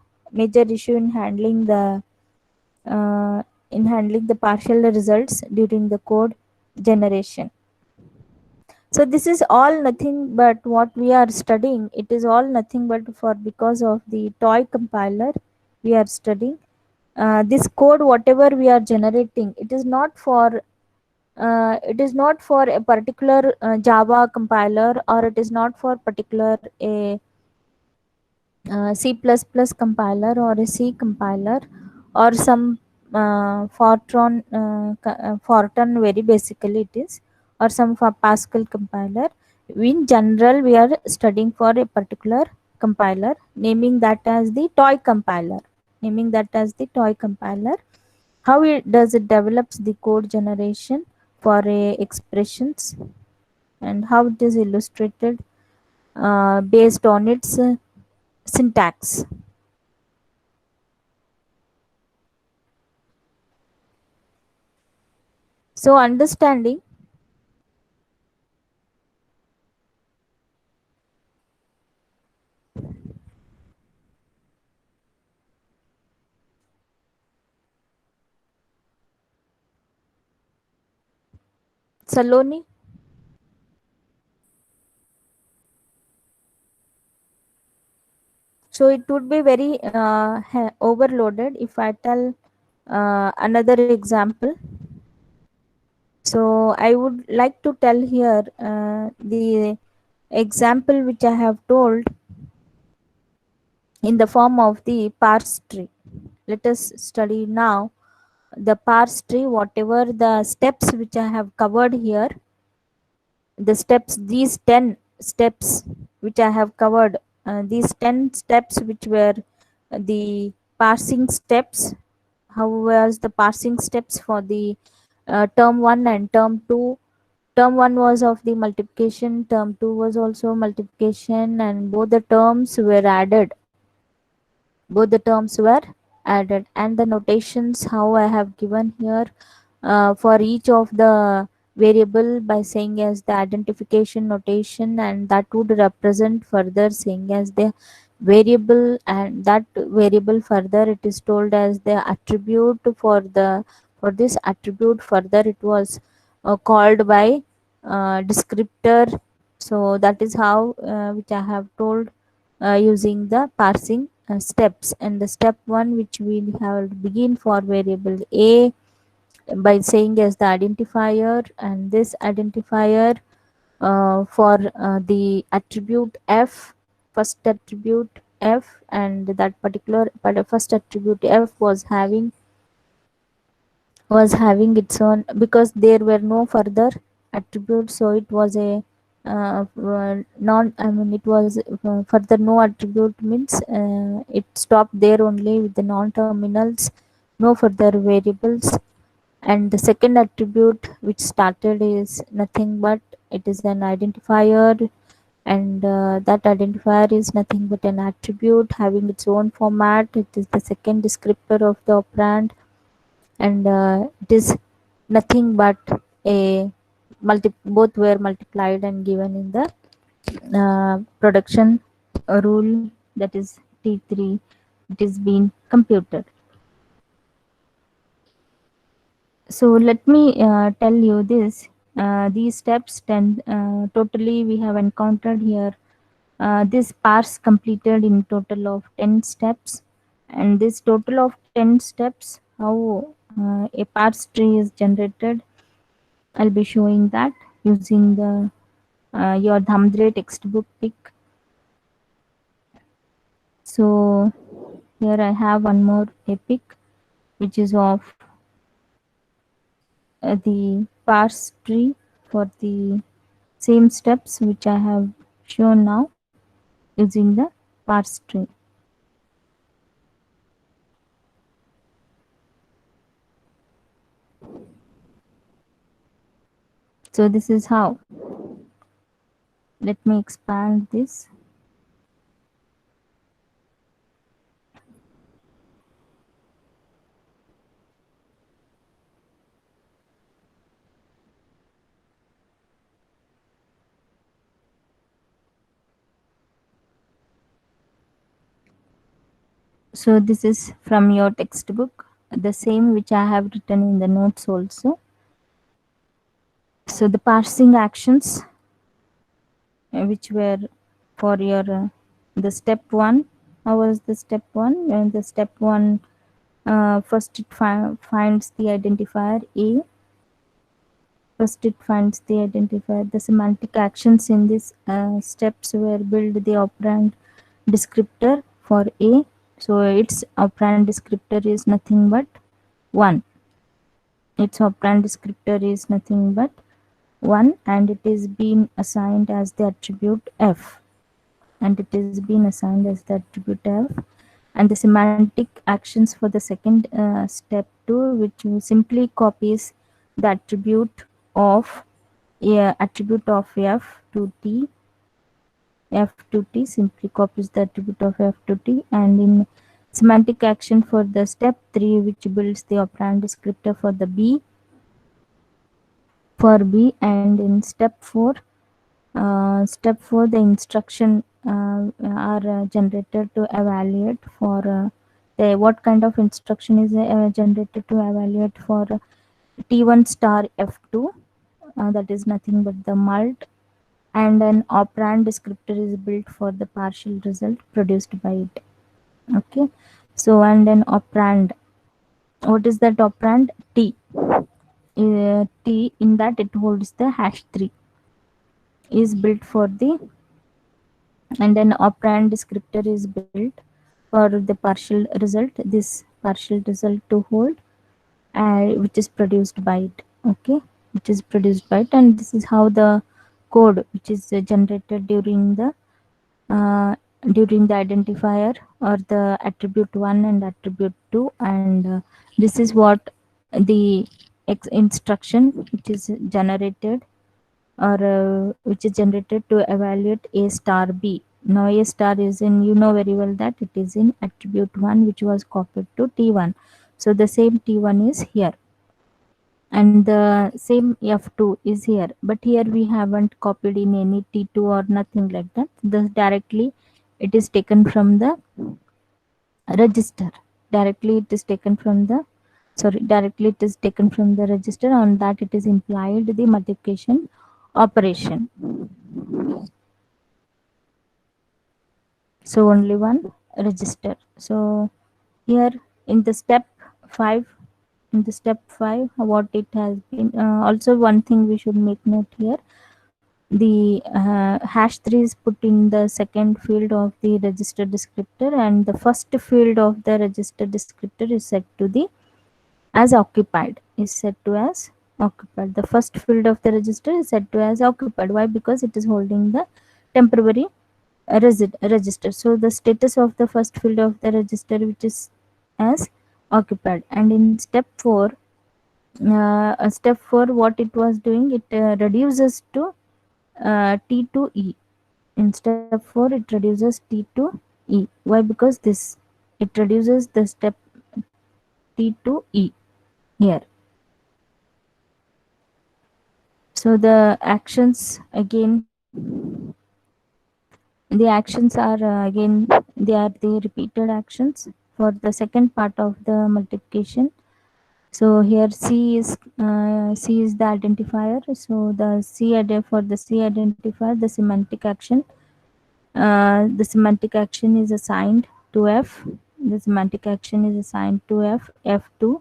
in handling the partial results during the code generation. So this is all nothing but what we are studying, it is all nothing but for because of the toy compiler we are studying. This code whatever we are generating, it is not for a particular Java compiler, or it is not for particular a C++ compiler or a C compiler, or some Fortran, very basically it is, or some for Pascal compiler. In general, we are studying for a particular compiler, naming that as the toy compiler. Naming that as the toy compiler. How it does it develops the code generation for expressions, and how it is illustrated based on its syntax. So understanding Saloni. So it would be very overloaded if I tell another example. So I would like to tell here the example which I have told in the form of the parse tree. Let us study now the parse tree, whatever the steps which I have covered here, the steps, these 10 steps which I have covered, these 10 steps which were the parsing steps. How was the parsing steps for the term 1 and term 2? Term 1 was of the multiplication, term 2 was also multiplication, and both the terms were added. Both the terms were added, and the notations how I have given here for each of the variable by saying as the identification notation, and that would represent further saying as the variable, and that variable further it is told as the attribute. For this attribute further it was called by descriptor. So that is how which I have told using the parsing steps. And the step 1 which we have begin for variable a by saying as the identifier, and this identifier for the attribute f, first attribute f, and that particular first attribute f was having its own, because there were no further attributes, so it was a non I mean it was further no attribute means it stopped there only with the non terminals, no further variables. And the second attribute which started is nothing but it is an identifier, and that identifier is nothing but an attribute having its own format. It is the second descriptor of the operand, and it is nothing but a both were multiplied and given in the production rule, that is T3. It is being computed. So let me tell you this. These steps totally we have encountered here. This parse completed in total of 10 steps, and this total of 10 steps, how a parse tree is generated, I'll be showing that using the your Dhamdre textbook pick. So here I have one more epic which is of the parse tree for the same steps which I have shown now using the parse tree. So this is how. Let me expand this. So this is from your textbook, the same which I have written in the notes also. So the parsing actions which were for your the step one. How was the step one? And the step one, first it finds the identifier A. First it finds the identifier. The semantic actions in this steps were build the operand descriptor for A. So its operand descriptor is nothing but 1. Its operand descriptor is nothing but 1, and it is being assigned as the attribute F. And it is being assigned as the attribute F. And the semantic actions for the second step 2, which simply copies the attribute of F to T. F to T simply copies the attribute of F to T, and in semantic action for the step 3, which builds the operand descriptor for the B, and in step 4 the instruction are generated to evaluate for what kind of instruction is generated to evaluate for T1 star F2, that is nothing but the mult, and an operand descriptor is built for the partial result produced by it. Okay, so and an operand, what is that operand? T. T, in that it holds the hash 3, is built for the, and an operand descriptor is built for the partial result, this partial result to hold, which is produced by it. Okay, which is produced by it, and this is how the code which is generated during the identifier or the attribute 1 and attribute 2, and this is what the instruction which is generated, or which is generated to evaluate A star B. Now A star is in, you know very well that it is in attribute 1 which was copied to T1. So the same T1 is here, and the same F2 is here, but here we haven't copied in any T2 or nothing like that. Thus directly it is taken from the register. Directly it is taken from the register. On that it is implied the multiplication operation. So only one register. So here in the step 5, what it has been, also one thing we should make note here, the hash 3 is put in the second field of the register descriptor, and the first field of the register descriptor is set to the as occupied, is set to as occupied. The first field of the register is set to as occupied. Why? Because it is holding the temporary register. So the status of the first field of the register which is as occupied. And in step 4 what it was doing, it reduces to T to E. In step 4 it reduces T to E. Why? Because this, it reduces the step T to E here. So the actions again, the actions are again, they are the repeated actions for the second part of the multiplication. So here C is the identifier. So the for the C identifier, the semantic action, the semantic action is assigned to F. The semantic action is assigned to F to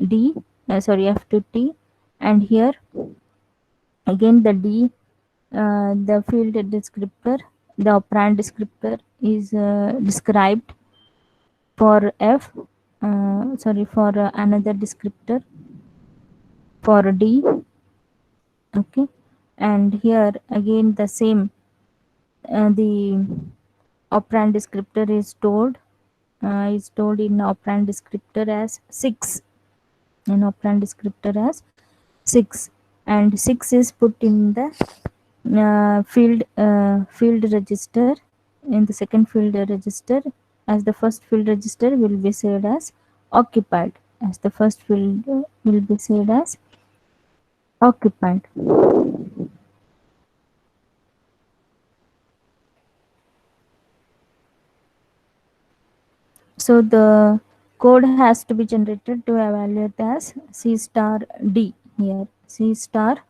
D, F to T, and here again the D, the field descriptor, the operand descriptor is described for F, for another descriptor for D. Okay, and here again the same, the operand descriptor is told in operand descriptor as 6, in operand descriptor as 6, and 6 is put in the field register, in the second field register, as the first field register will be saved as occupied, as the first field will be saved as occupied. So the code has to be generated to evaluate as C star D here, C star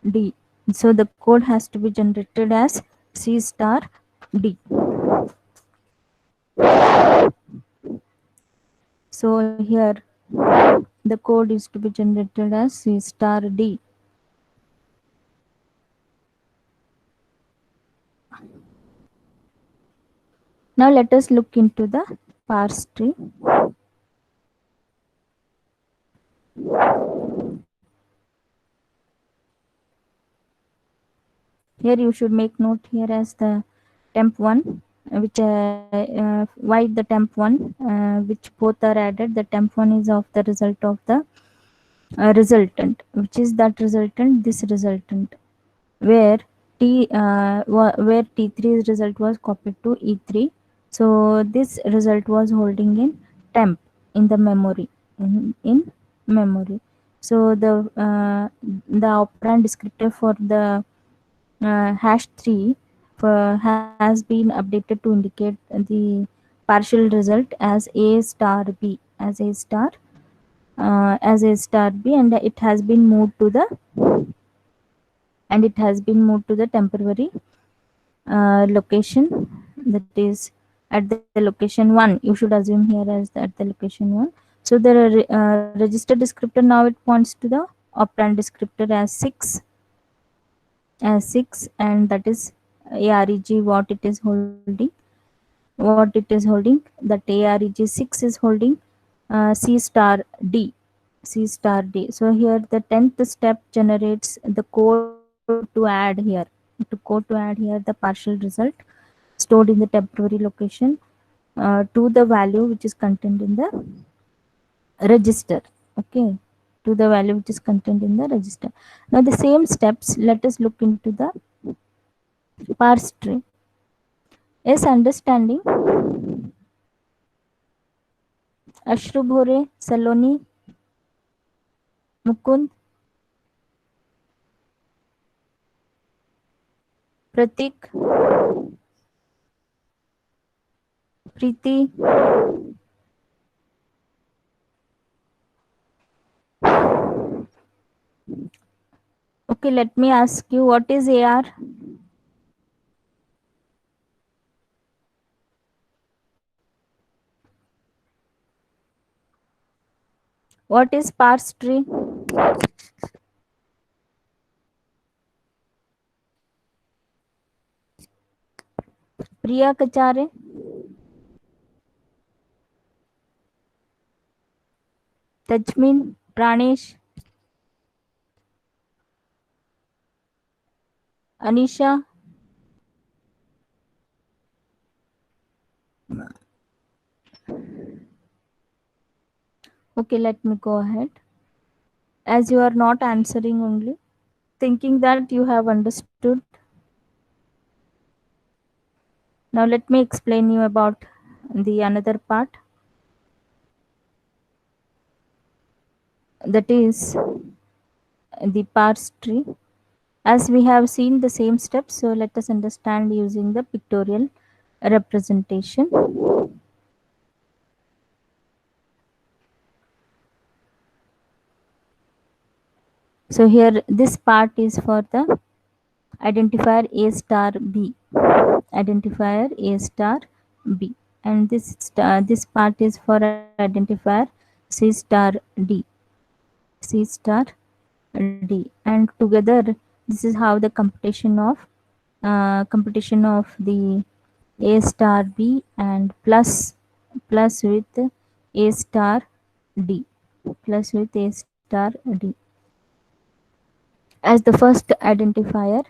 D. So the code has to be generated as C star D. So here the code is to be generated as C star D. Now let us look into the parse tree. Here you should make note here as the temp1, which why the temp1, which both are added. The temp1 is of the result of the resultant. Which is that resultant? This resultant, where where T3's result was copied to E3. So this result was holding in temp in the memory, in memory. So the operand descriptor for the hash 3 has been updated to indicate the partial result as A star B, as A star B, and it has been moved to the temporary location, that is at the location 1. You should assume here as at the location 1. So the register descriptor, now it points to the operand descriptor as 6, and that is areg, what it is holding, that areg 6 is holding C star D, So here the 10th step generates the code to add here, the partial result stored in the temporary location to the value which is contained in the register. Okay, to the value which is contained in the register. Now the same steps, let us look into the parse tree. Yes, understanding. Ashrubhore, Saloni, Mukund, Pratik, Preeti. Okay, let me ask you, what is AR? What is parse tree? Priya Kachare, Tajmin, Pranesh, Anisha. Okay, let me go ahead. As you are not answering only, thinking that you have understood. Now let me explain you about the another part, that is the parse tree. As we have seen the same steps, so let us understand using the pictorial representation. So here this part is for the identifier A star B, identifier A star B, and this part is for identifier C star D, C star D, and together this is how the computation of the A star B and plus with A star D, plus with A star D. As the first identifier,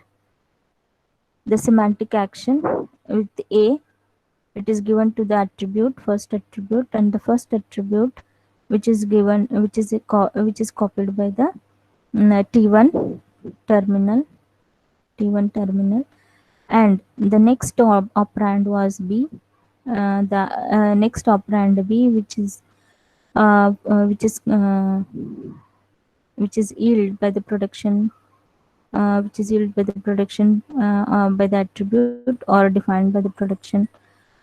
the semantic action with A, it is given to the attribute, first attribute, and the first attribute which is given, which is copied by the T1 terminal, T1 terminal, and the next operand was B. The next operand B, uh, uh, which is uh, which is yielded by the production, which is yielded by the production by the attribute or defined by the production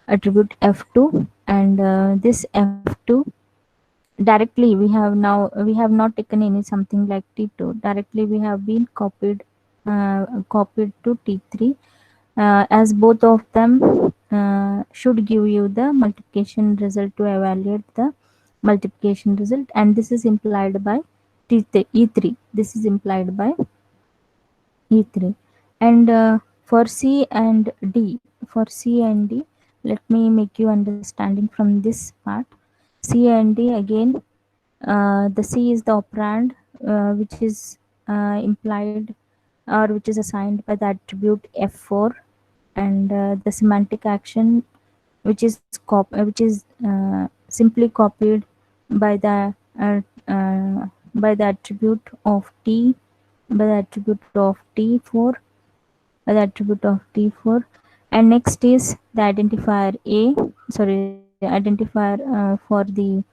attribute F2, and this F2 directly we have not taken any something like T2. Directly we have been copied to T3, as both of them should give you the multiplication result to evaluate the multiplication result, and this is implied by E3. This is implied by E3. And for C and D, for C and D, let me make you understanding from this part. C and D again, the C is the operand which is implied or which is assigned by the attribute F4, and the semantic action which is simply copied by uh, uh, the attribute of T, by the attribute of T4, by the attribute of T4, and next is the identifier A, sorry, identifier for the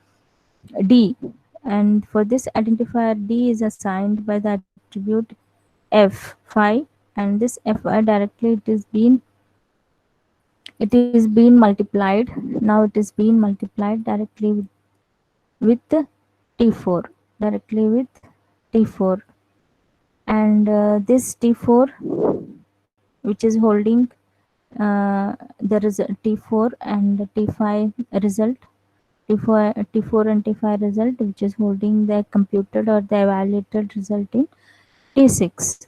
D, and for this identifier D is assigned by the attribute F5, and this F5 directly it is being multiplied. Now it is being multiplied directly with T4, directly with T4, and this T4 which is holding the result T4 and T5 result, T4 and T5 result, which is holding the computed or the evaluated result in T6.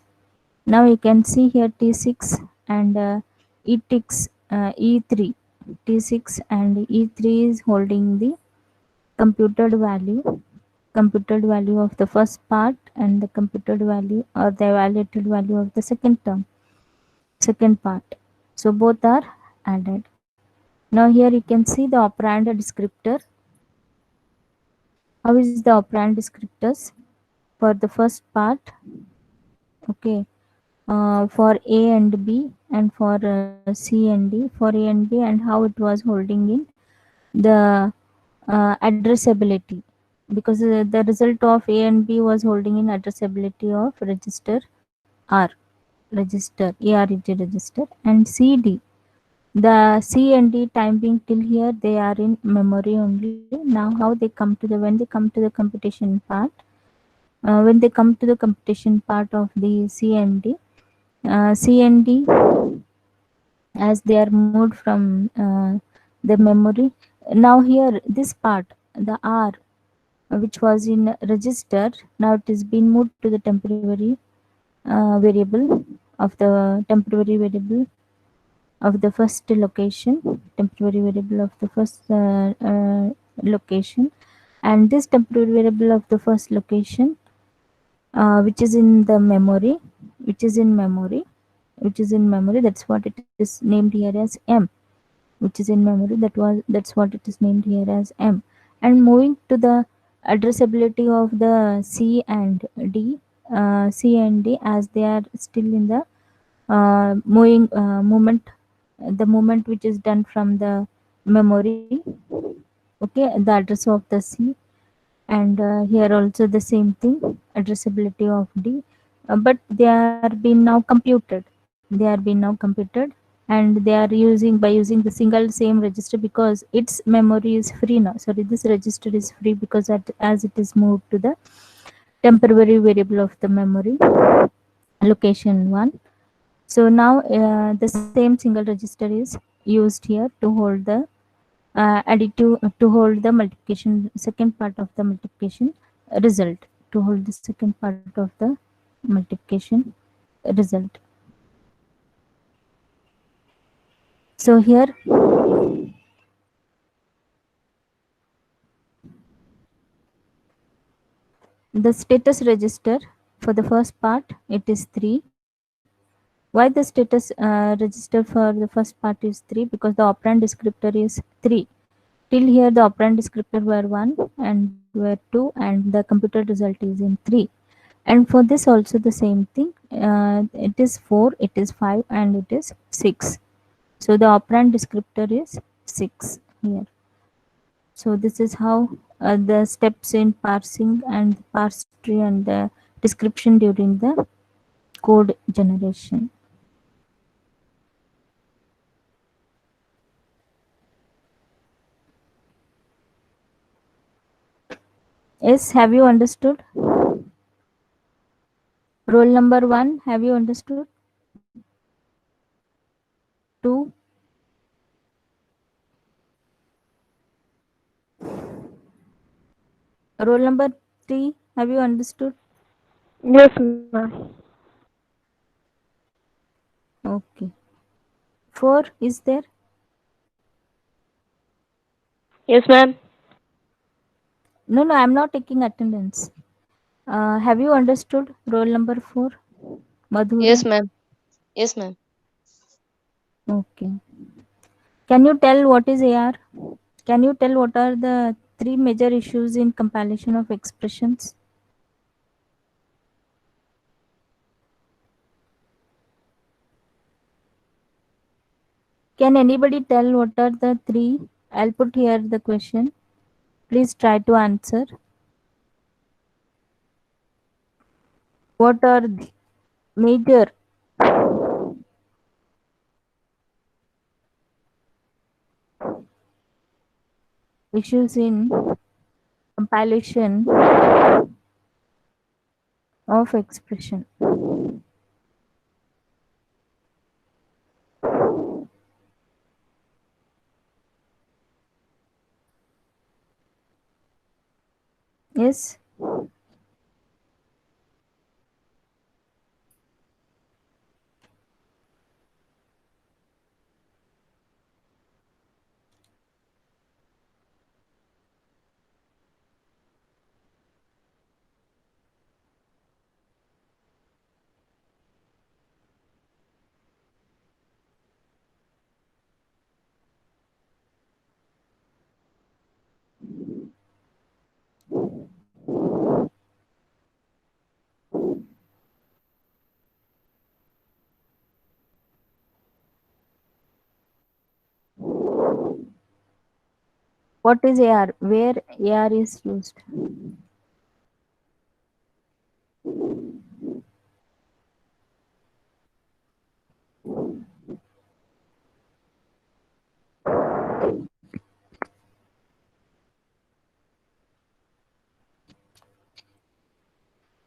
Now you can see here T6 and E3. T6 and E3 is holding the computed value of the first part and the computed value or the evaluated value of the second part. So both are added. Now here you can see the operand descriptor. How is the operand descriptors for the first part? Okay, for A and B, and for C and D, for A and B, and how it was holding in the addressability, because the result of A and B was holding in addressability of register R, register AREG register, and CD, the C and D time being till here they are in memory only. Now how they come to the, when they come to the computation part, when they come to the computation part of the C and D, as they are moved from the memory. Now here this part, the R which was in register, now it is been moved to the temporary variable of the temporary variable of the first location, temporary variable of the first location, and this temporary variable of the first location which is in the memory, which is in memory, which is in memory. That's what it is named here as M, which is in memory. That's what it is named here as M. And moving to the addressability of the C and D, as they are still in the movement, the movement which is done from the memory. Okay, the address of the C, and here also the same thing, addressability of D, but they are being now computed. And they are using the single same register, because its memory is free now. Sorry, this register is free because as it is moved to the temporary variable of the memory location 1. So now the same single register is used here to hold the additive, to hold the multiplication, second part of the multiplication result, to hold the second part of the multiplication result. So here the status register, for the first part it is 3. Why the status register for the first part is 3? Because the operand descriptor is 3. Till here the operand descriptor were 1 and were 2, and the computer result is in 3. And for this also the same thing, it is 4, it is 5, and it is 6. So the operand descriptor is 6 here. So this is how the steps in parsing and the parse tree and the description during the code generation. Yes, have you understood? Roll number 1, have you understood? 2, roll number 3, have you understood? Yes, ma'am. Okay. 4 is there? Yes, ma'am. No, I'm not taking attendance. Have you understood roll number 4? Yes, Madhura? ma'am. Yes, ma'am. Okay. Can you tell what is AR? Can you tell what are the 3 major issues in compilation of expressions? Can anybody tell what are the 3? I'll put here the question. Please try to answer. What are the major issues in compilation of expression? Yes? What is AR? Where AR is used?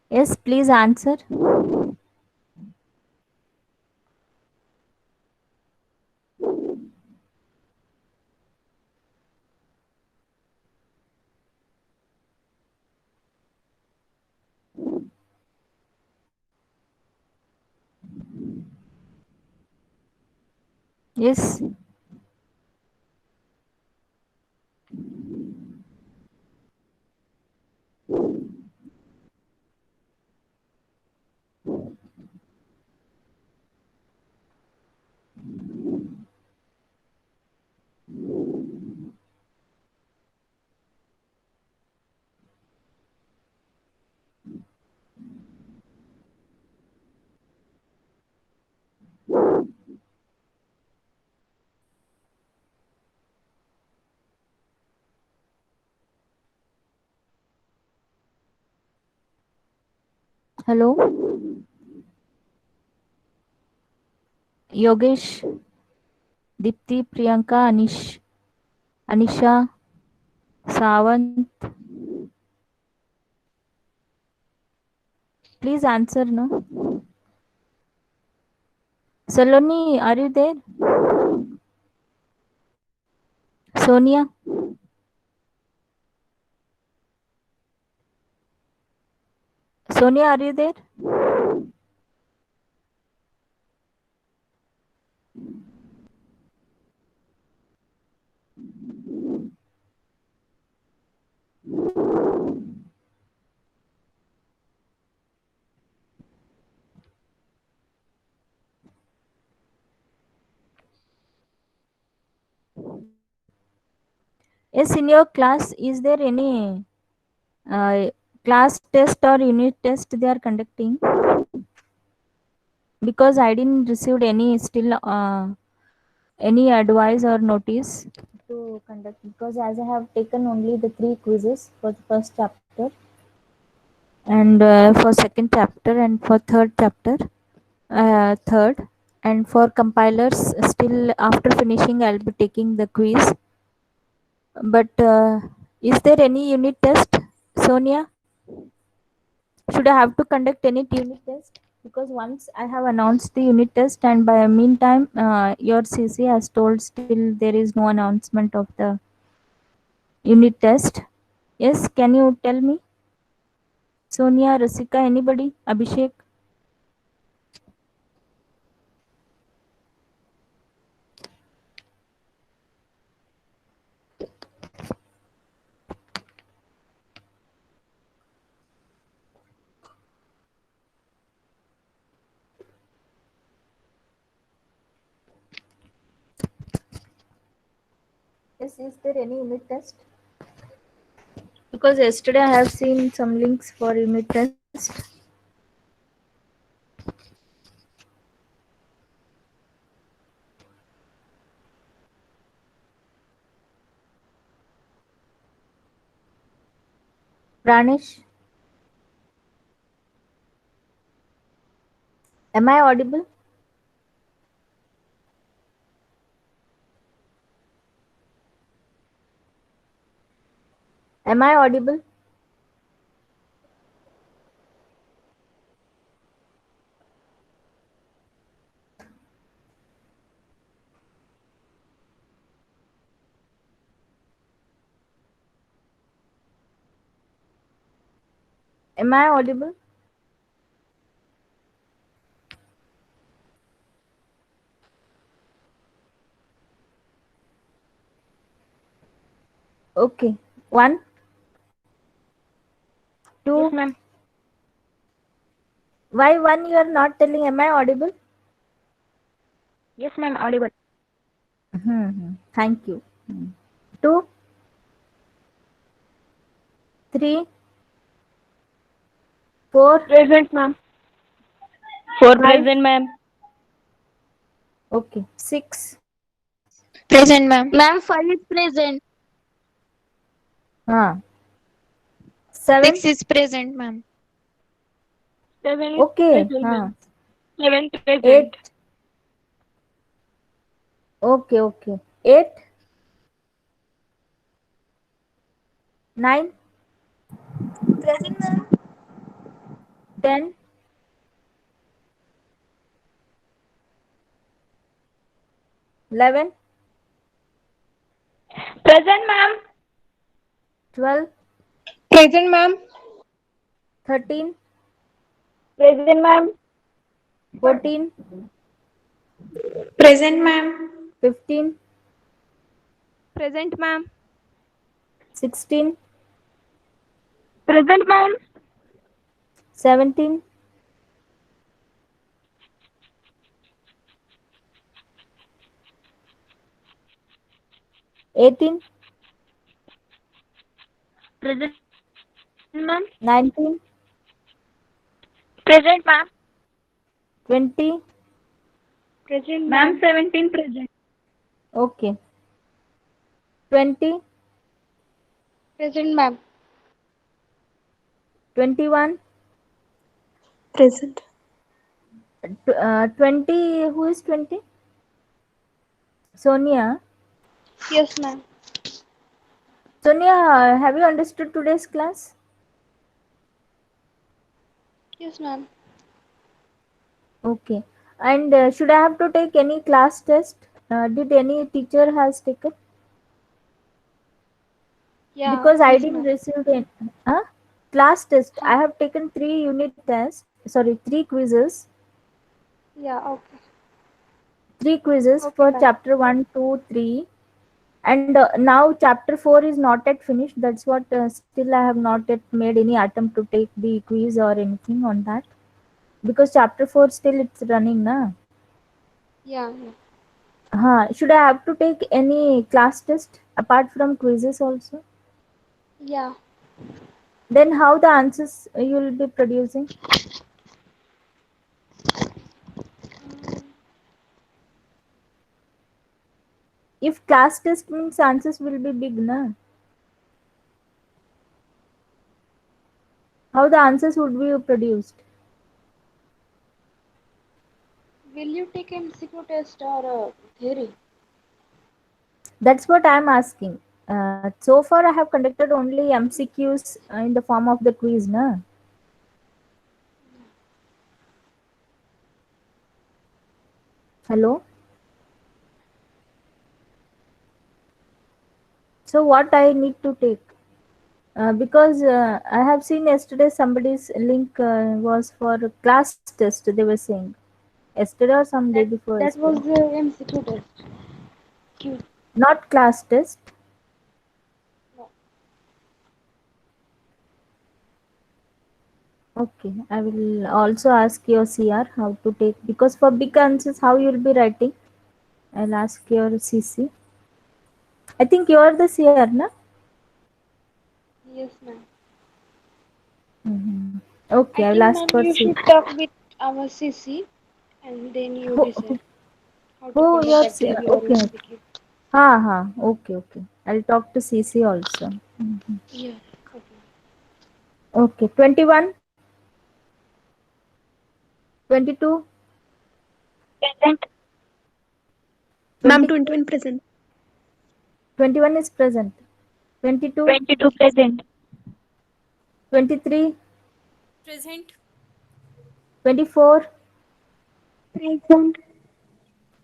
Yes, please answer. Yes. Hello, Yogesh, Dipti, Priyanka, Anisha, Savant. Please answer, no? Saloni, are you there? Sonia? Sonia, are you there? Yes, in your class, is there any class test or unit test they are conducting? Because I didn't receive any still any advice or notice to conduct, because as I have taken only the 3 quizzes for the first chapter and for second chapter and for third chapter, third, and for compilers still after finishing I'll be taking the quiz. But is there any unit test, Sonia? Should I have to conduct any unit test? Because once I have announced the unit test, and by meantime, your CC has told still there is no announcement of the unit test. Yes, can you tell me? Sonia, Rasika, anybody? Abhishek? Yes, is there any unit test? Because yesterday I have seen some links for unit test. Pranish, am I audible? Am I audible? Am I audible? Okay. One, Yes, two. ma'am. Why one you are not telling? Am I audible? Yes, ma'am. Audible. Thank you. Two, three, four, Present, ma'am. For five. present, ma'am. Okay. Six. Present, ma'am. Ma'am, 5 is present. Ah. Seven. 6 is present, ma'am. 7 is Okay. present, Ah. ma'am. 7 present. Eight. Okay. Okay. Eight. Nine. Present, ma'am. 10. 11. Present, ma'am. 12. Present, ma'am. 13. Present, ma'am. 14. Present, ma'am. 15. Present, ma'am. 16. Present, ma'am. 17. 18. Present, ma'am. 19. Present, ma'am. 20. Present, ma'am. 17 present. Okay. 20. Present, ma'am. 21. Present. 20, who is 20? Sonia. Yes, ma'am. Sonia, have you understood today's class? Yes, ma'am. Okay. And should I have to take any class test? Did any teacher has taken? Yeah, Because I yes, didn't ma'am. receive any class test. Huh. I have taken 3 unit tests. Sorry, 3 quizzes. Yeah, okay. 3 quizzes Okay, for ma'am. chapter 1, 2, 3. And now chapter 4 is not yet finished. That's what still I have not yet made any attempt to take the quiz or anything on that. Because chapter 4 still it's running na. Yeah, yeah. Should I have to take any class test apart from quizzes also? Yeah. Then how the answers you will be producing? If class test means answers will be big na. How the answers would be produced? Will you take MCQ test or theory? That's what I'm asking. So far I have conducted only MCQs in the form of the quiz na. Hello. So what I need to take? Because I have seen yesterday somebody's link was for a class test. They were saying yesterday or some day That before that was yesterday. the MCQ test. Q. Not class test. No. Okay, I will also ask your CR how to take, because for big answers how you will be writing. I'll ask your CC. I think you are the CR, na? Yes, ma'am. Hmm. Okay, I I will think, ask ma'am, for you C. should talk with our CC and then you Who, decide who, how to who conduct your that C? theory or Okay. MCQ. Okay, okay. I'll talk to CC also. Mhm. Yeah. Okay. Okay, 21, 22, Present. Ma'am, 20, 21 present. 21 is present. 22, 22 present. 23, Present. 24, Present.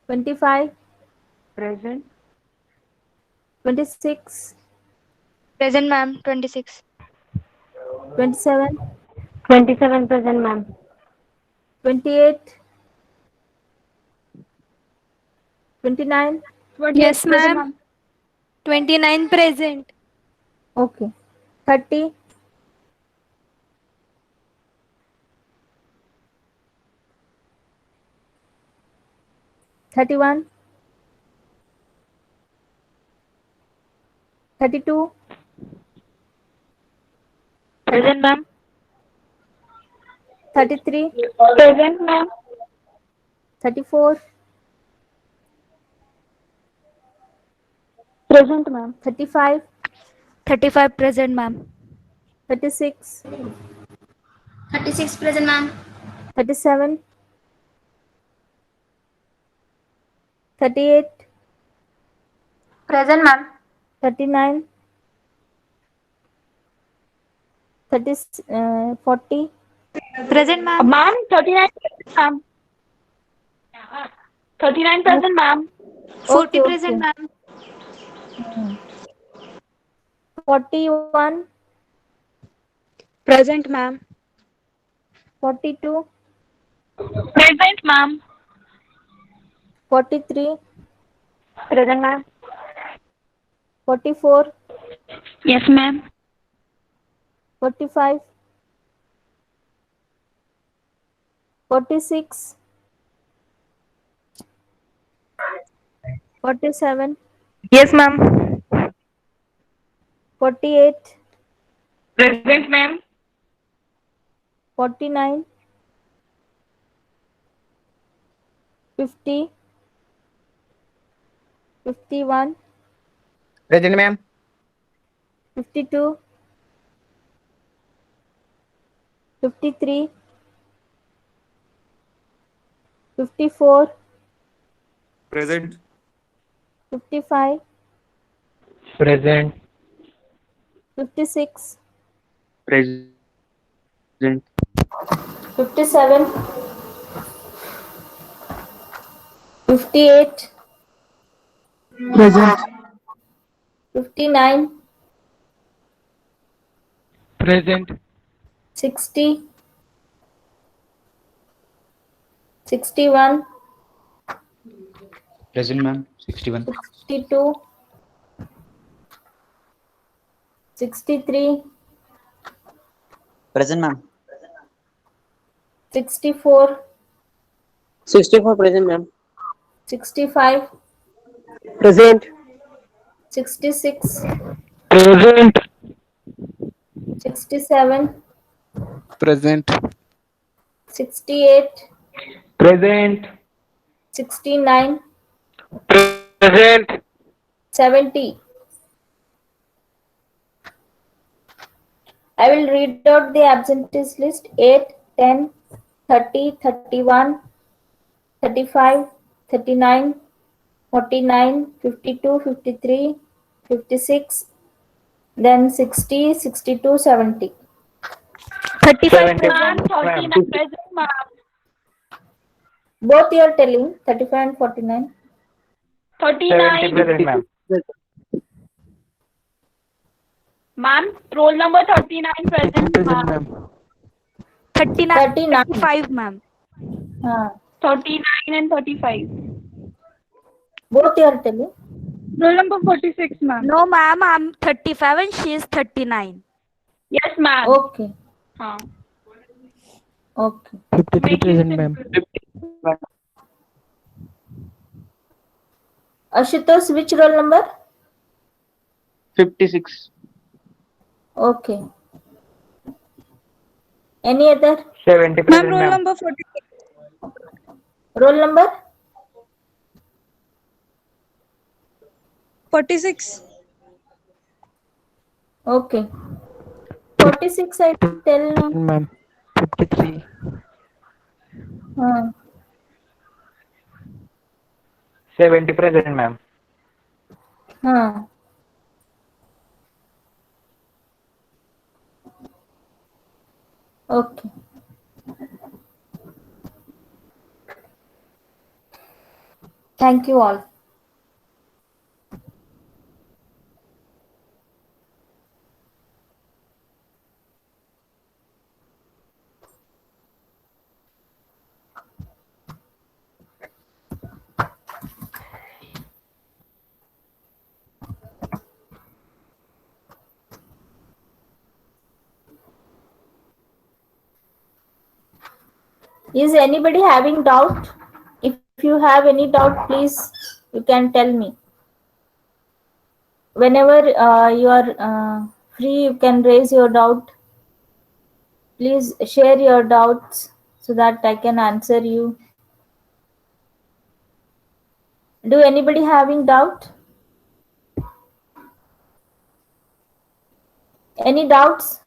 25, Present. 26, Present, ma'am. 26. 27, 27 present, ma'am. 28, 29. 28 Yes, present, ma'am. ma'am. 29 present. Okay. 30, 31, 32, Present, ma'am. 33, Present, ma'am. 34, Present, ma'am. 35, 35 present, ma'am. 36, 36 present, ma'am. 37, 38, Present, ma'am. 39, 40. Present, ma'am. Ma'am, 39 present, ma'am. 39 present, ma'am. 40 Okay, present, okay. ma'am. Hmm. 41, Present, ma'am. 42, Present, ma'am. 43, Present, ma'am. 44, Yes, ma'am. 45, 46, 47, Yes, ma'am. 48, Present, ma'am. 49, 50, 51, Present, ma'am. 52, 53, 54, Present. 55, Present. 56, Present. 57, 58, Present. 59, Present. 60, 61, Present, ma'am. 61. 62, 63, Present, ma'am. 64, 64 present, ma'am. 65, Present. 66, Present. 67, Present. 68, Present. 69, Present. 70. I will read out the absentees list: 8, 10, 30, 31, 35, 39, 49, 52, 53, 56, then 60, 62, 70. 35 70. Ma'am, present. 39 present, ma'am. Both you are telling 35 and 49. 70 39. present, ma'am. Ma'am, roll number 39 present, Present, ma'am. ma'am. 39, 39. 35, ma'am. 39 and 35. Both you are telling. Roll number 46, ma'am. No, ma'am, I'm 35 and she is 39. Yes, ma'am. Okay. Huh. Okay. 53 Make it present, simple. ma'am. Ashutosh, which roll number? 56. Okay. Any other 70 present, Roll ma'am. number 46. roll number? 46. Okay. 46 I tell now. Ma'am. 53. Uh, 70 present, ma'am. uh. Okay. Thank you all. Is anybody having doubt? If you have any doubt, please you can tell me. Whenever you are free, you can raise your doubt. Please share your doubts so that I can answer you. Do anybody having doubt? Any doubts?